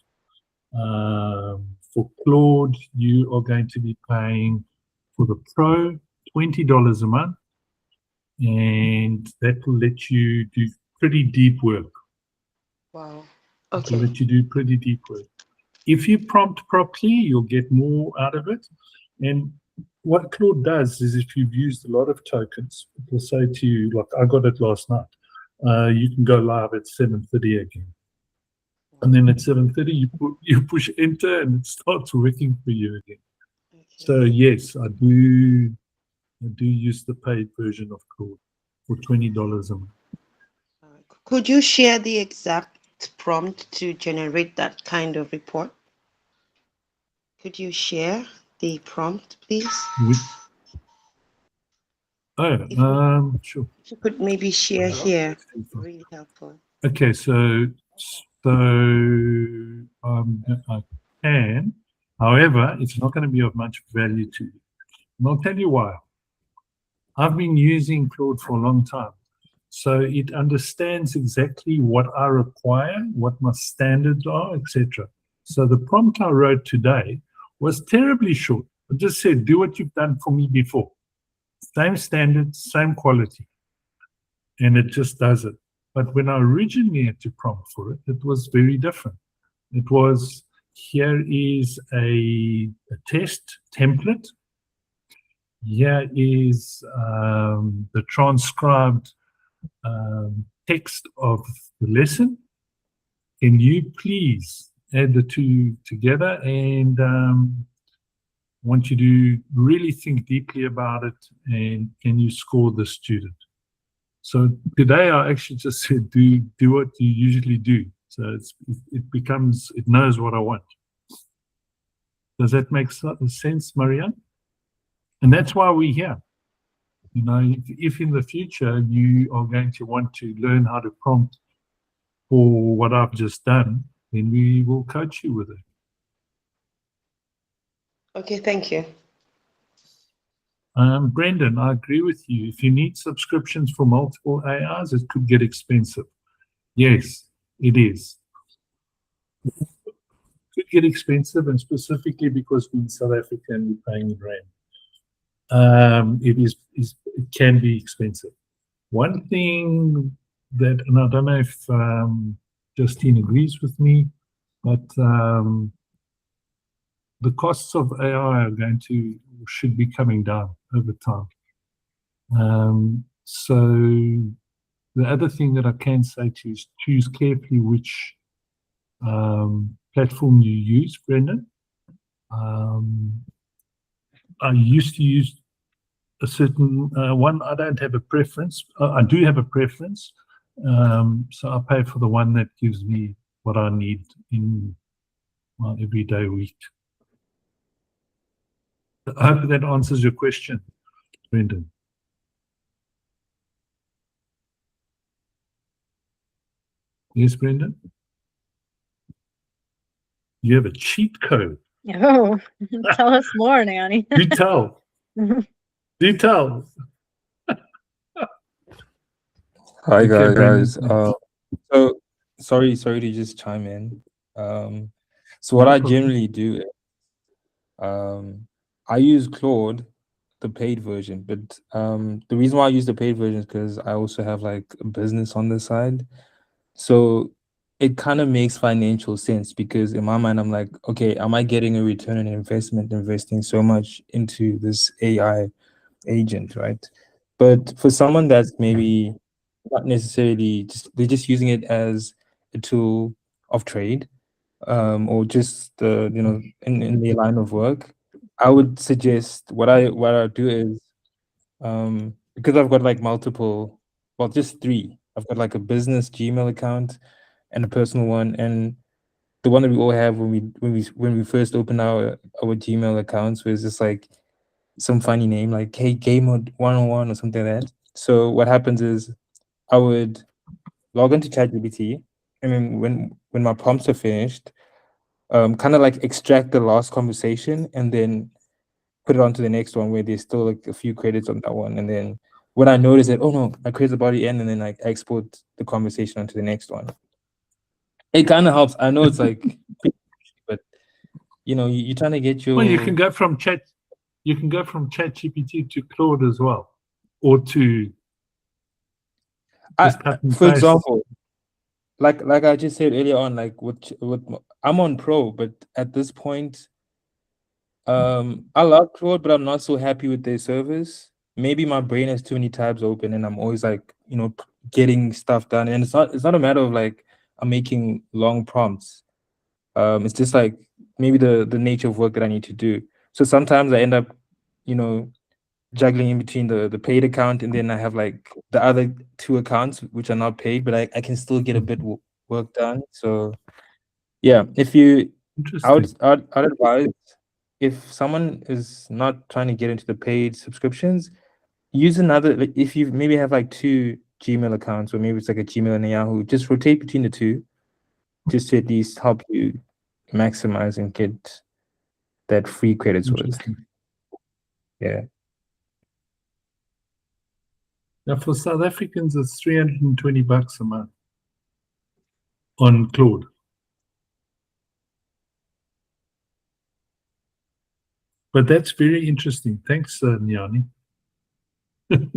For Claude, you are going to be paying for the Pro $20 a month. and that will let you do pretty deep work. Wow. It Okay. will let you do pretty deep work. If you prompt properly, you'll get more out of it. And what Claude does is, if you've used a lot of tokens, it will say to you, like I got it last night, you can go live at 7:30 again. And then at 7:30, you push enter and it starts working for you again. Okay. So yes, I do use the paid version of Claude for $20 a month. Could you share the exact prompt to generate that kind of report? Could you share the prompt, please? Sure. If you could maybe share here, really helpful. Okay, so I can. However, it's not going to be of much value to you. And I'll tell you why. I've been using Claude for a long time. So it understands exactly what I require, what my standards are, etc. So the prompt I wrote today was terribly short. I just said, do what you've done for me before. Same standards, same quality. And it just does it. But when I originally had to prompt for it, it was very different. It was, here is a test template. Here is the transcribed text of the lesson. Can you please add the two together? And want you to really think deeply about it, and can you score the student? So today I actually just said, do what you usually do. So it knows what I want. Does that make sense, Marianne? And that's why we're here. You know, if in the future you are going to want to learn how to prompt for what I've just done, then we will coach you with it. Okay, thank you. Brendan, I agree with you. If you need subscriptions for multiple AIs, it could get expensive. Yes, it is. It could get expensive, and specifically because we're in South Africa and we're paying in rand. It can be expensive. One thing that, and I don't know if Justine agrees with me, but the costs of AI should be coming down over time. So the other thing that I can say to you is choose carefully which platform you use, Brendan. I used to use a certain one. I don't have a preference. I do have a preference. So I pay for the one that gives me what I need in my everyday week. I hope that answers your question, Brendan. Yes, Brendan? You have a cheat code. Oh, tell us more, Nanny. Do tell. Do tell. Hi, Okay, guys. Brendan. So sorry to just chime in. So what No I problem. generally do is I use Claude, the paid version, but the reason why I use the paid version is because I also have like a business on the side. So it kind of makes financial sense, because in my mind I'm like, okay, am I getting a return on investment investing so much into this AI agent, right? But for someone that's maybe not necessarily they're just using it as a tool of trade, or just in the line of work, I would suggest what I do is, because I've got like multiple, well, just three. I've got like a business Gmail account and a personal one, and the one that we all have when we first opened our Gmail accounts was just like some funny name like Hey Gamer 101 or something like that. So what happens is I would log into ChatGPT, and then when my prompts are finished, kind of like extract the last conversation and then put it onto the next one where there's still like a few credits on that one. And then when I notice that, oh no, I create the body end, and then like export the conversation onto the next one. It kind of helps. I know it's like, but you know, you're trying to get your. Well, you can go from ChatGPT to Claude as well, or to Just cut and For paste. example, like I just said earlier on, like I'm on Pro, but at this point, I love Claude, but I'm not so happy with their service. Maybe my brain has too many tabs open, and I'm always like, getting stuff done. And it's not a matter of like I'm making long prompts. It's just like maybe the nature of work that I need to do. So sometimes I end up, juggling in between the paid account, and then I have like the other 2 accounts which are not paid, but I can still get a bit work done. So yeah, Interesting. I'd advise, if someone is not trying to get into the paid subscriptions, use another, like, if you maybe have like 2 Gmail accounts, or maybe it's like a Gmail and a Yahoo, just rotate between the 2, just to at least help you maximize and get that free credits worth. Interesting. Yeah. Now, for South Africans, it's $320 a month on Claude. But that's very interesting. Thanks, Nyani. Okay.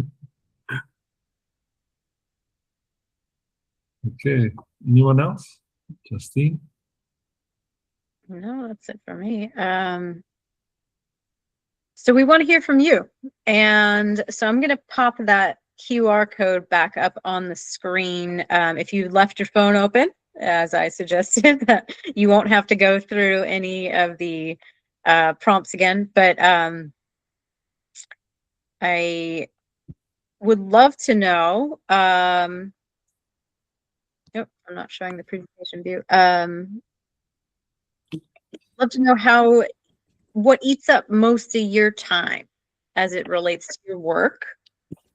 Anyone else? Justine? No, that's it for me. So we want to hear from you. And so I'm going to pop that QR code back up on the screen. If you left your phone open, as I suggested, that you won't have to go through any of the prompts again. But I would love to know. Nope, I'm not showing the presentation view. Love to know what eats up most of your time as it relates to your work.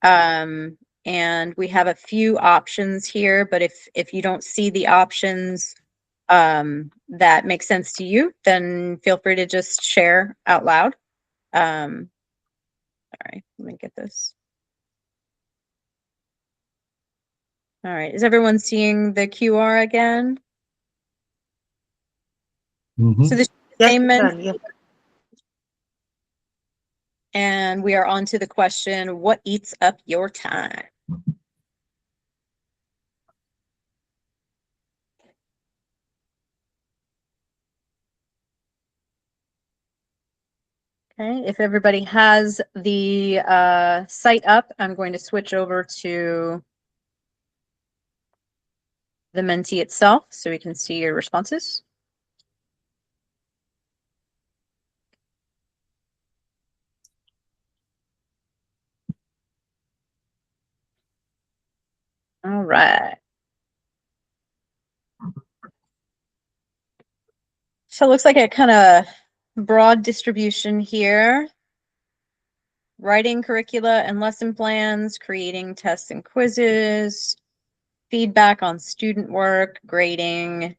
And we have a few options here, but if you don't see the options that make sense to you, then feel free to just share out loud. All right, let me get this. All right, is everyone seeing the QR again? Mm-hmm. So the Yes, assignment, yes. and we are on to the question, what eats up your time? Okay, if everybody has the site up, I'm going to switch over to the Menti itself so we can see your responses. All right. So it looks like a kind of broad distribution here. Writing curricula and lesson plans, creating tests and quizzes, feedback on student work, grading,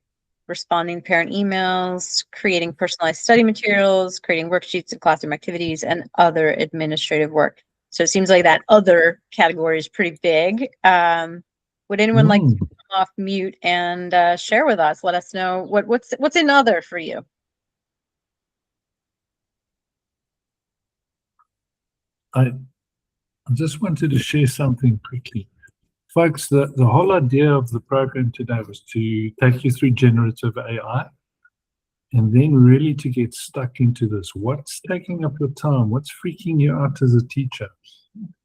responding to parent emails, creating personalized study materials, creating worksheets and classroom activities, and other administrative work. So it seems like that other category is pretty big. Would anyone like to come off mute and share with us? Let us know what's in other for you. I just wanted to share something quickly. Folks, the whole idea of the program today was to take you through generative AI and then really to get stuck into this. What's taking up your time? What's freaking you out as a teacher?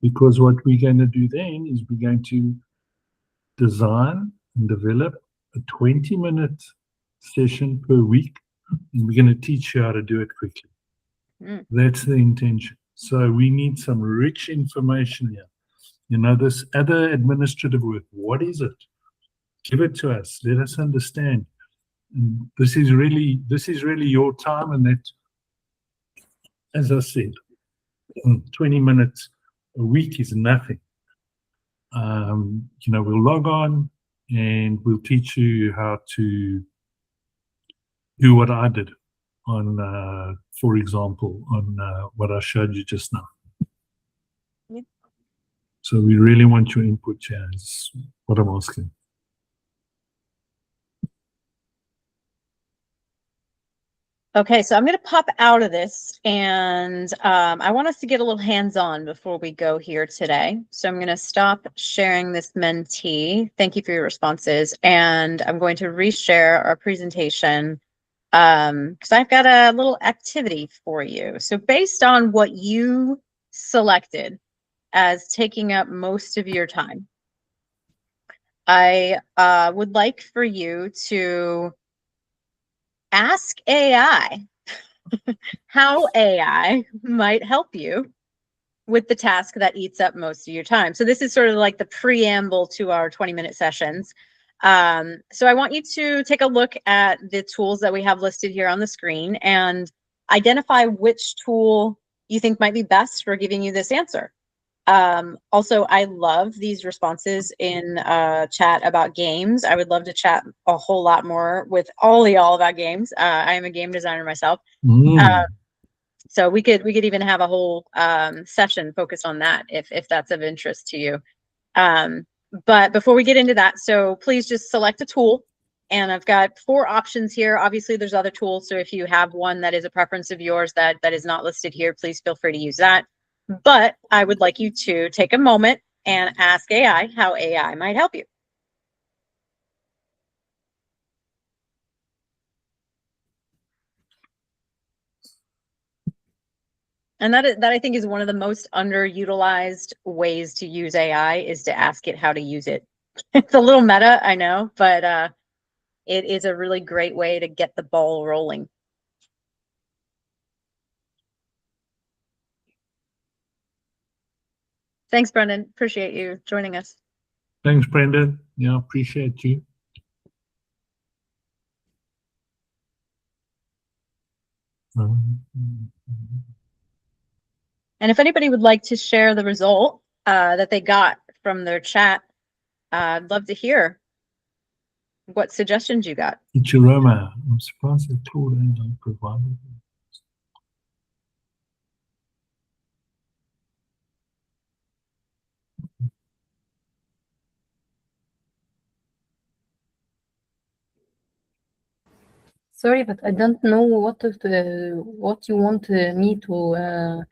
Because what we're going to do then is we're going to design and develop a 20-minute session per week, and we're going to teach you how to do it quickly. That's the intention. So we need some rich information here. This other administrative work, what is it? Give it to us. Let us understand. And this is really your time, and that, as I said, 20 minutes a week is nothing. We'll log on and we'll teach you how to do what I did on, for example, on what I showed you just now. Yeah. So we really want your input here, is what I'm asking. Okay, so I'm going to pop out of this, and I want us to get a little hands-on before we go here today. So I'm going to stop sharing this Menti. Thank you for your responses. And I'm going to reshare our presentation because I've got a little activity for you. So based on what you selected as taking up most of your time, I would like for you to ask AI how AI might help you with the task that eats up most of your time. So this is sort of like the preamble to our 20-minute sessions. So I want you to take a look at the tools that we have listed here on the screen and identify which tool you think might be best for giving you this answer. Also, I love these responses in chat about games. I would love to chat a whole lot more with all y'all about games. I am a game designer myself. So we could even have a whole session focused on that if that's of interest to you. But before we get into that, so please just select a tool. And I've got 4 options here. Obviously, there's other tools. So if you have one that is a preference of yours that is not listed here, please feel free to use that. But I would like you to take a moment and ask AI how AI might help you. And that I think is one of the most underutilized ways to use AI is to ask it how to use it. It's a little meta, I know, but it is a really great way to get the ball rolling. Thanks, Brendan. Appreciate you joining us. Thanks, Brendan. Yeah, appreciate you. And if anybody would like to share the result that they got from their chat, I'd love to hear what suggestions you got. Ichiroma, I'm surprised the tool ain't provided. Sorry, but I don't know what you want me to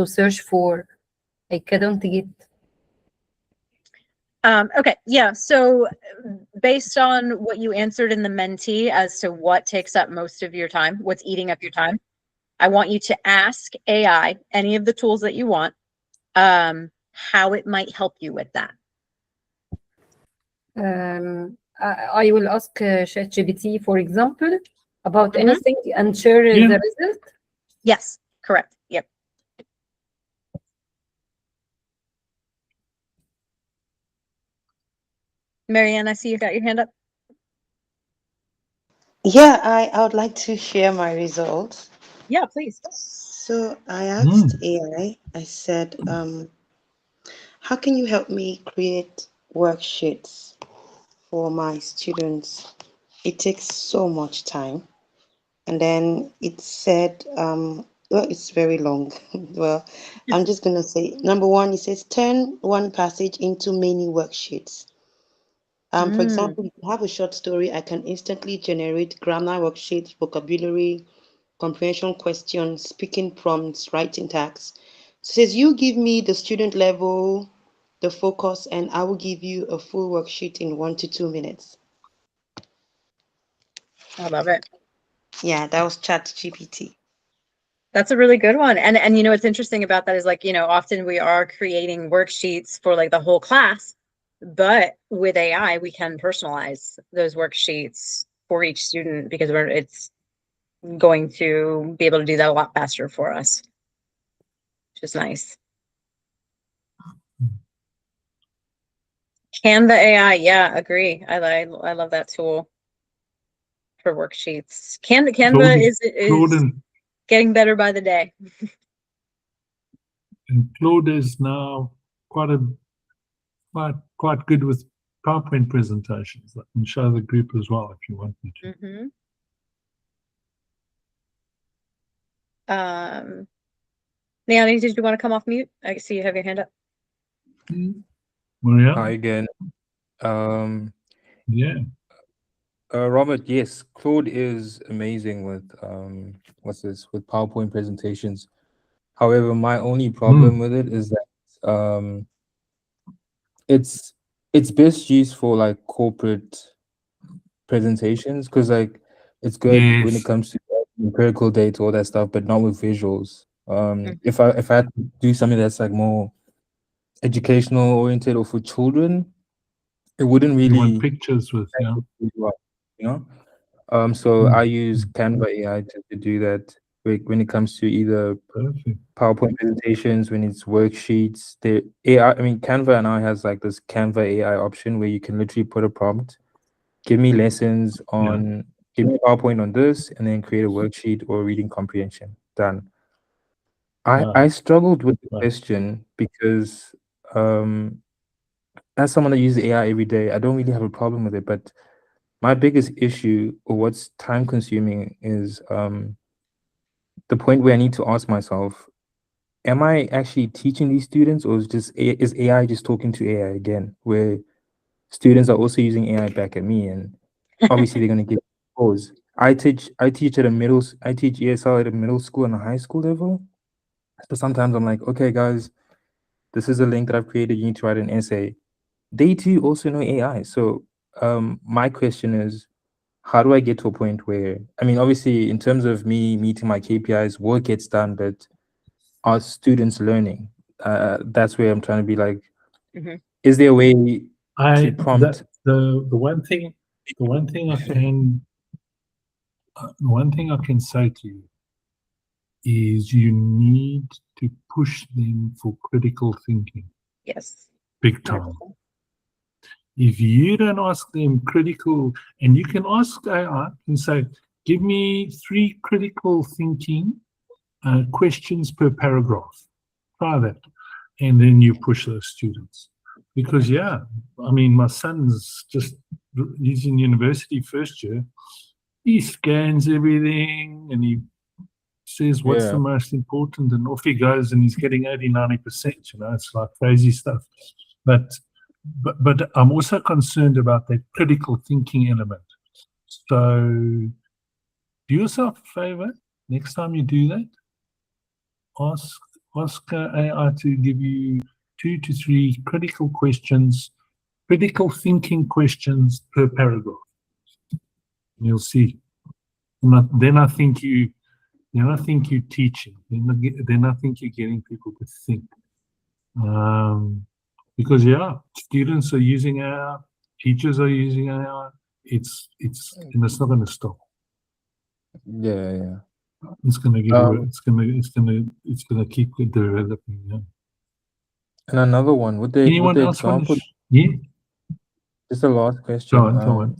search for. I couldn't get. Okay, yeah. So based on what you answered in the Menti as to what takes up most of your time, what's eating up your time, I want you to ask AI, any of the tools that you want, how it might help you with that. I will ask ChatGPT, for example, about anything and share the result. Yes, correct. Yep. Marianne, I see you got your hand up. Yeah, I would like to share my results. Yeah, please. So I asked AI, I said, how can you help me create worksheets for my students? It takes so much time. And then it said, well, it's very long. Well, I'm just going to say, number 1, it says, turn one passage into many worksheets. For example, if you have a short story, I can instantly generate grammar worksheets, vocabulary, comprehension questions, speaking prompts, writing tasks. So it says, you give me the student level, the focus, and I will give you a full worksheet in 1 to 2 minutes. I love it. Yeah, that was ChatGPT. That's a really good one. And you know, what's interesting about that is like, you know, often we are creating worksheets for like the whole class, but with AI, we can personalize those worksheets for each student because it's going to be able to do that a lot faster for us, which is nice. Canva AI, yeah, agree. I love that tool for worksheets. Canva is getting better by the day. And Claude is now quite good with PowerPoint presentations. I can show the group as well if you want me to. Leonie, did you want to come off mute? I see you have your hand up. Maria? Hi again. Yeah. Robert, yes, Claude is amazing with with PowerPoint presentations. However, my only problem with it is that it's best used for like corporate presentations, because like it's good when it Yes. comes to empirical data, all that stuff, but not with visuals. Mhm. If I had to do something that's like more educational oriented or for children, it wouldn't You want really, pictures with, yeah. you know. So I use Canva AI to do that when it comes to either Perfect. PowerPoint presentations, when it's worksheets. The AI, I mean, Canva now has like this Canva AI option where you can literally put a prompt, give me lessons on, give me PowerPoint on this, and then create a worksheet or reading comprehension. Done. I struggled with the Right. question because as someone that uses AI every day, I don't really have a problem with it, but my biggest issue, or what's time consuming, is the point where I need to ask myself, am I actually teaching these students, or is AI just talking to AI again, where students are also using AI back at me, and obviously they're going to get scores. I teach I teach ESL at a middle school and a high school level. So sometimes I'm like, okay, guys, this is a link that I've created. You need to write an essay. They too also know AI. So my question is, how do I get to a point where, I mean, obviously in terms of me meeting my KPIs, work gets done, but are students learning? That's where I'm trying to be like, Mhm. is there a way to prompt? The one thing I can say to you is you need to push them for critical thinking Yes. big time. If you don't ask them critical, and you can ask AI and say, give me 3 critical thinking questions per paragraph. Try that. And then you push those students. Because, yeah, I mean, my son's he's in university first year. He scans everything and he says what's the most important, and off he goes, and he's getting 80-90%. You know, it's like crazy stuff. But I'm also concerned about that critical thinking element. So do yourself a favor, next time you do that, ask AI to give you 2 to 3 critical thinking questions per paragraph. And you'll see. Then I think you're teaching. Then I think you're getting people to think. Because students are using AI, teachers are using AI. It's not going to stop. Yeah. It's going to get it's going to keep developing. Yeah. And another one, with the example, just the last question. Go on.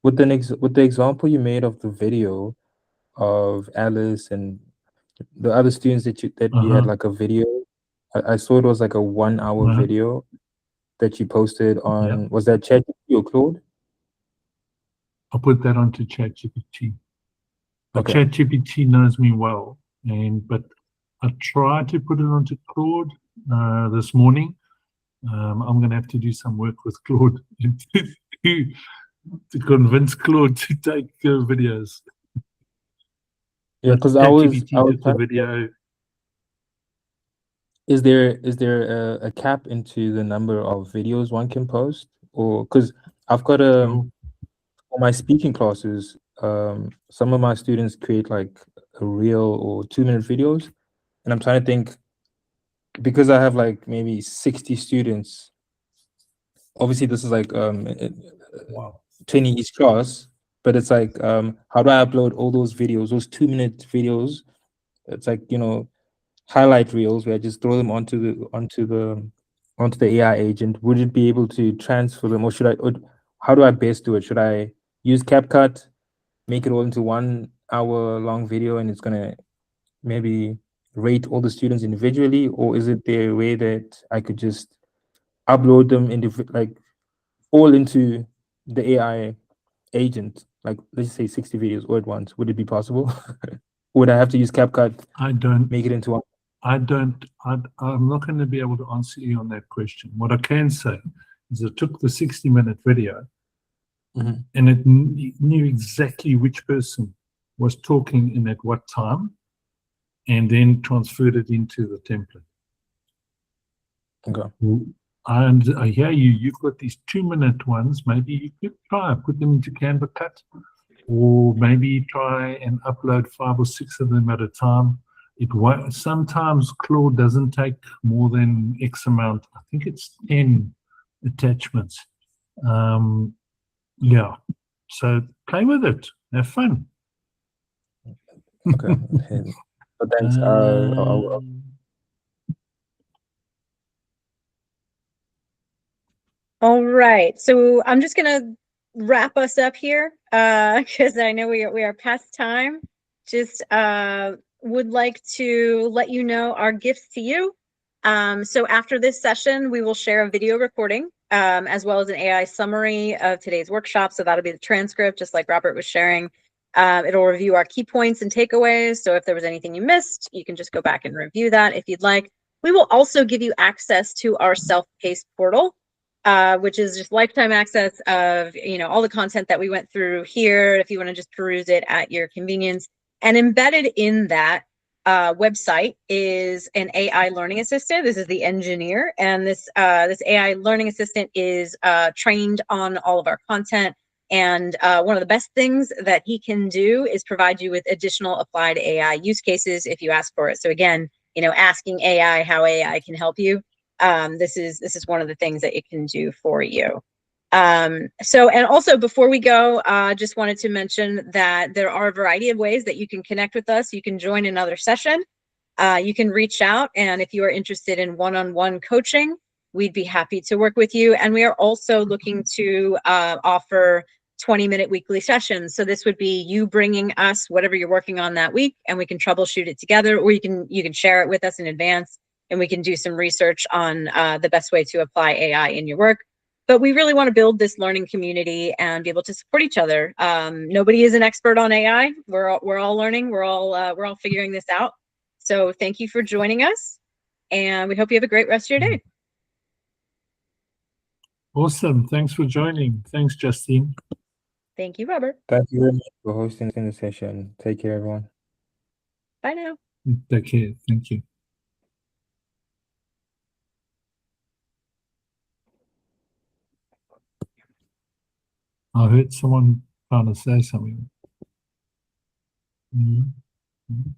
With the example you made of the video of Alice and the other students that you had like a video. I saw it was like a 1-hour video that you posted on. Was that ChatGPT or Claude? I'll put that onto ChatGPT. But Okay. ChatGPT knows me well, but I tried to put it onto Claude this morning. I'm going to have to do some work with Claude to convince Claude to take videos. Yeah, because I was the video. Is there a cap into the number of videos one can post, or because I've got for my speaking classes, some of my students create like a reel or 2-minute videos, and I'm trying to think, because I have like maybe 60 students. Obviously, this is like 20 each class, but it's like how do I upload all those videos, those 2-minute videos? It's like, highlight reels where I just throw them onto the AI agent. Would it be able to transfer them, or how do I best do it? Should I use CapCut, make it all into 1-hour-long video, and it's gonna maybe rate all the students individually, or is it the way that I could just upload them all into the AI agent, like let's say 60 videos all at once? Would it be possible? Would I have to use CapCut? I don't make it into one. I'm not going to be able to answer you on that question. What I can say is I took the 60-minute video Mhm. and it knew exactly which person was talking and at what time, and then transferred it into the template. Okay. And I hear you, you've got these 2-minute ones. Maybe you could try, put them into Canva Cut, or maybe try and upload 5 or 6 of them at a time. Sometimes Claude doesn't take more than X amount. I think it's 10 attachments. Yeah. So play with it. Have fun. Okay. Okay. But thanks. All right. So I'm just gonna wrap us up here because I know we are past time. Just would like to let you know our gifts to you. So after this session, we will share a video recording as well as an AI summary of today's workshop. So that'll be the transcript, just like Robert was sharing. It'll review our key points and takeaways. So if there was anything you missed, you can just go back and review that if you'd like. We will also give you access to our self-paced portal, which is just lifetime access of, all the content that we went through here, if you want to just peruse it at your convenience. And embedded in that website is an AI learning assistant. This is the engineer, and this AI learning assistant is trained on all of our content. And one of the best things that he can do is provide you with additional applied AI use cases if you ask for it. So again, asking AI how AI can help you. This is one of the things that it can do for you. And also before we go, just wanted to mention that there are a variety of ways that you can connect with us. You can join another session. You can reach out, and if you are interested in one-on-one coaching, we'd be happy to work with you. And we are also looking to offer 20-minute weekly sessions. So this would be you bringing us whatever you're working on that week, and we can troubleshoot it together, or you can share it with us in advance, and we can do some research on the best way to apply AI in your work. But we really want to build this learning community and be able to support each other. Nobody is an expert on AI. We're all learning. We're all figuring this out. So thank you for joining us, and we hope you have a great rest of your day. Awesome. Thanks for joining. Thanks, Justine. Thank you, Robert. Thank you very much for hosting the session. Take care, everyone. Bye now. Take care. Thank you. I heard someone trying to say something. Mhm. Mhm.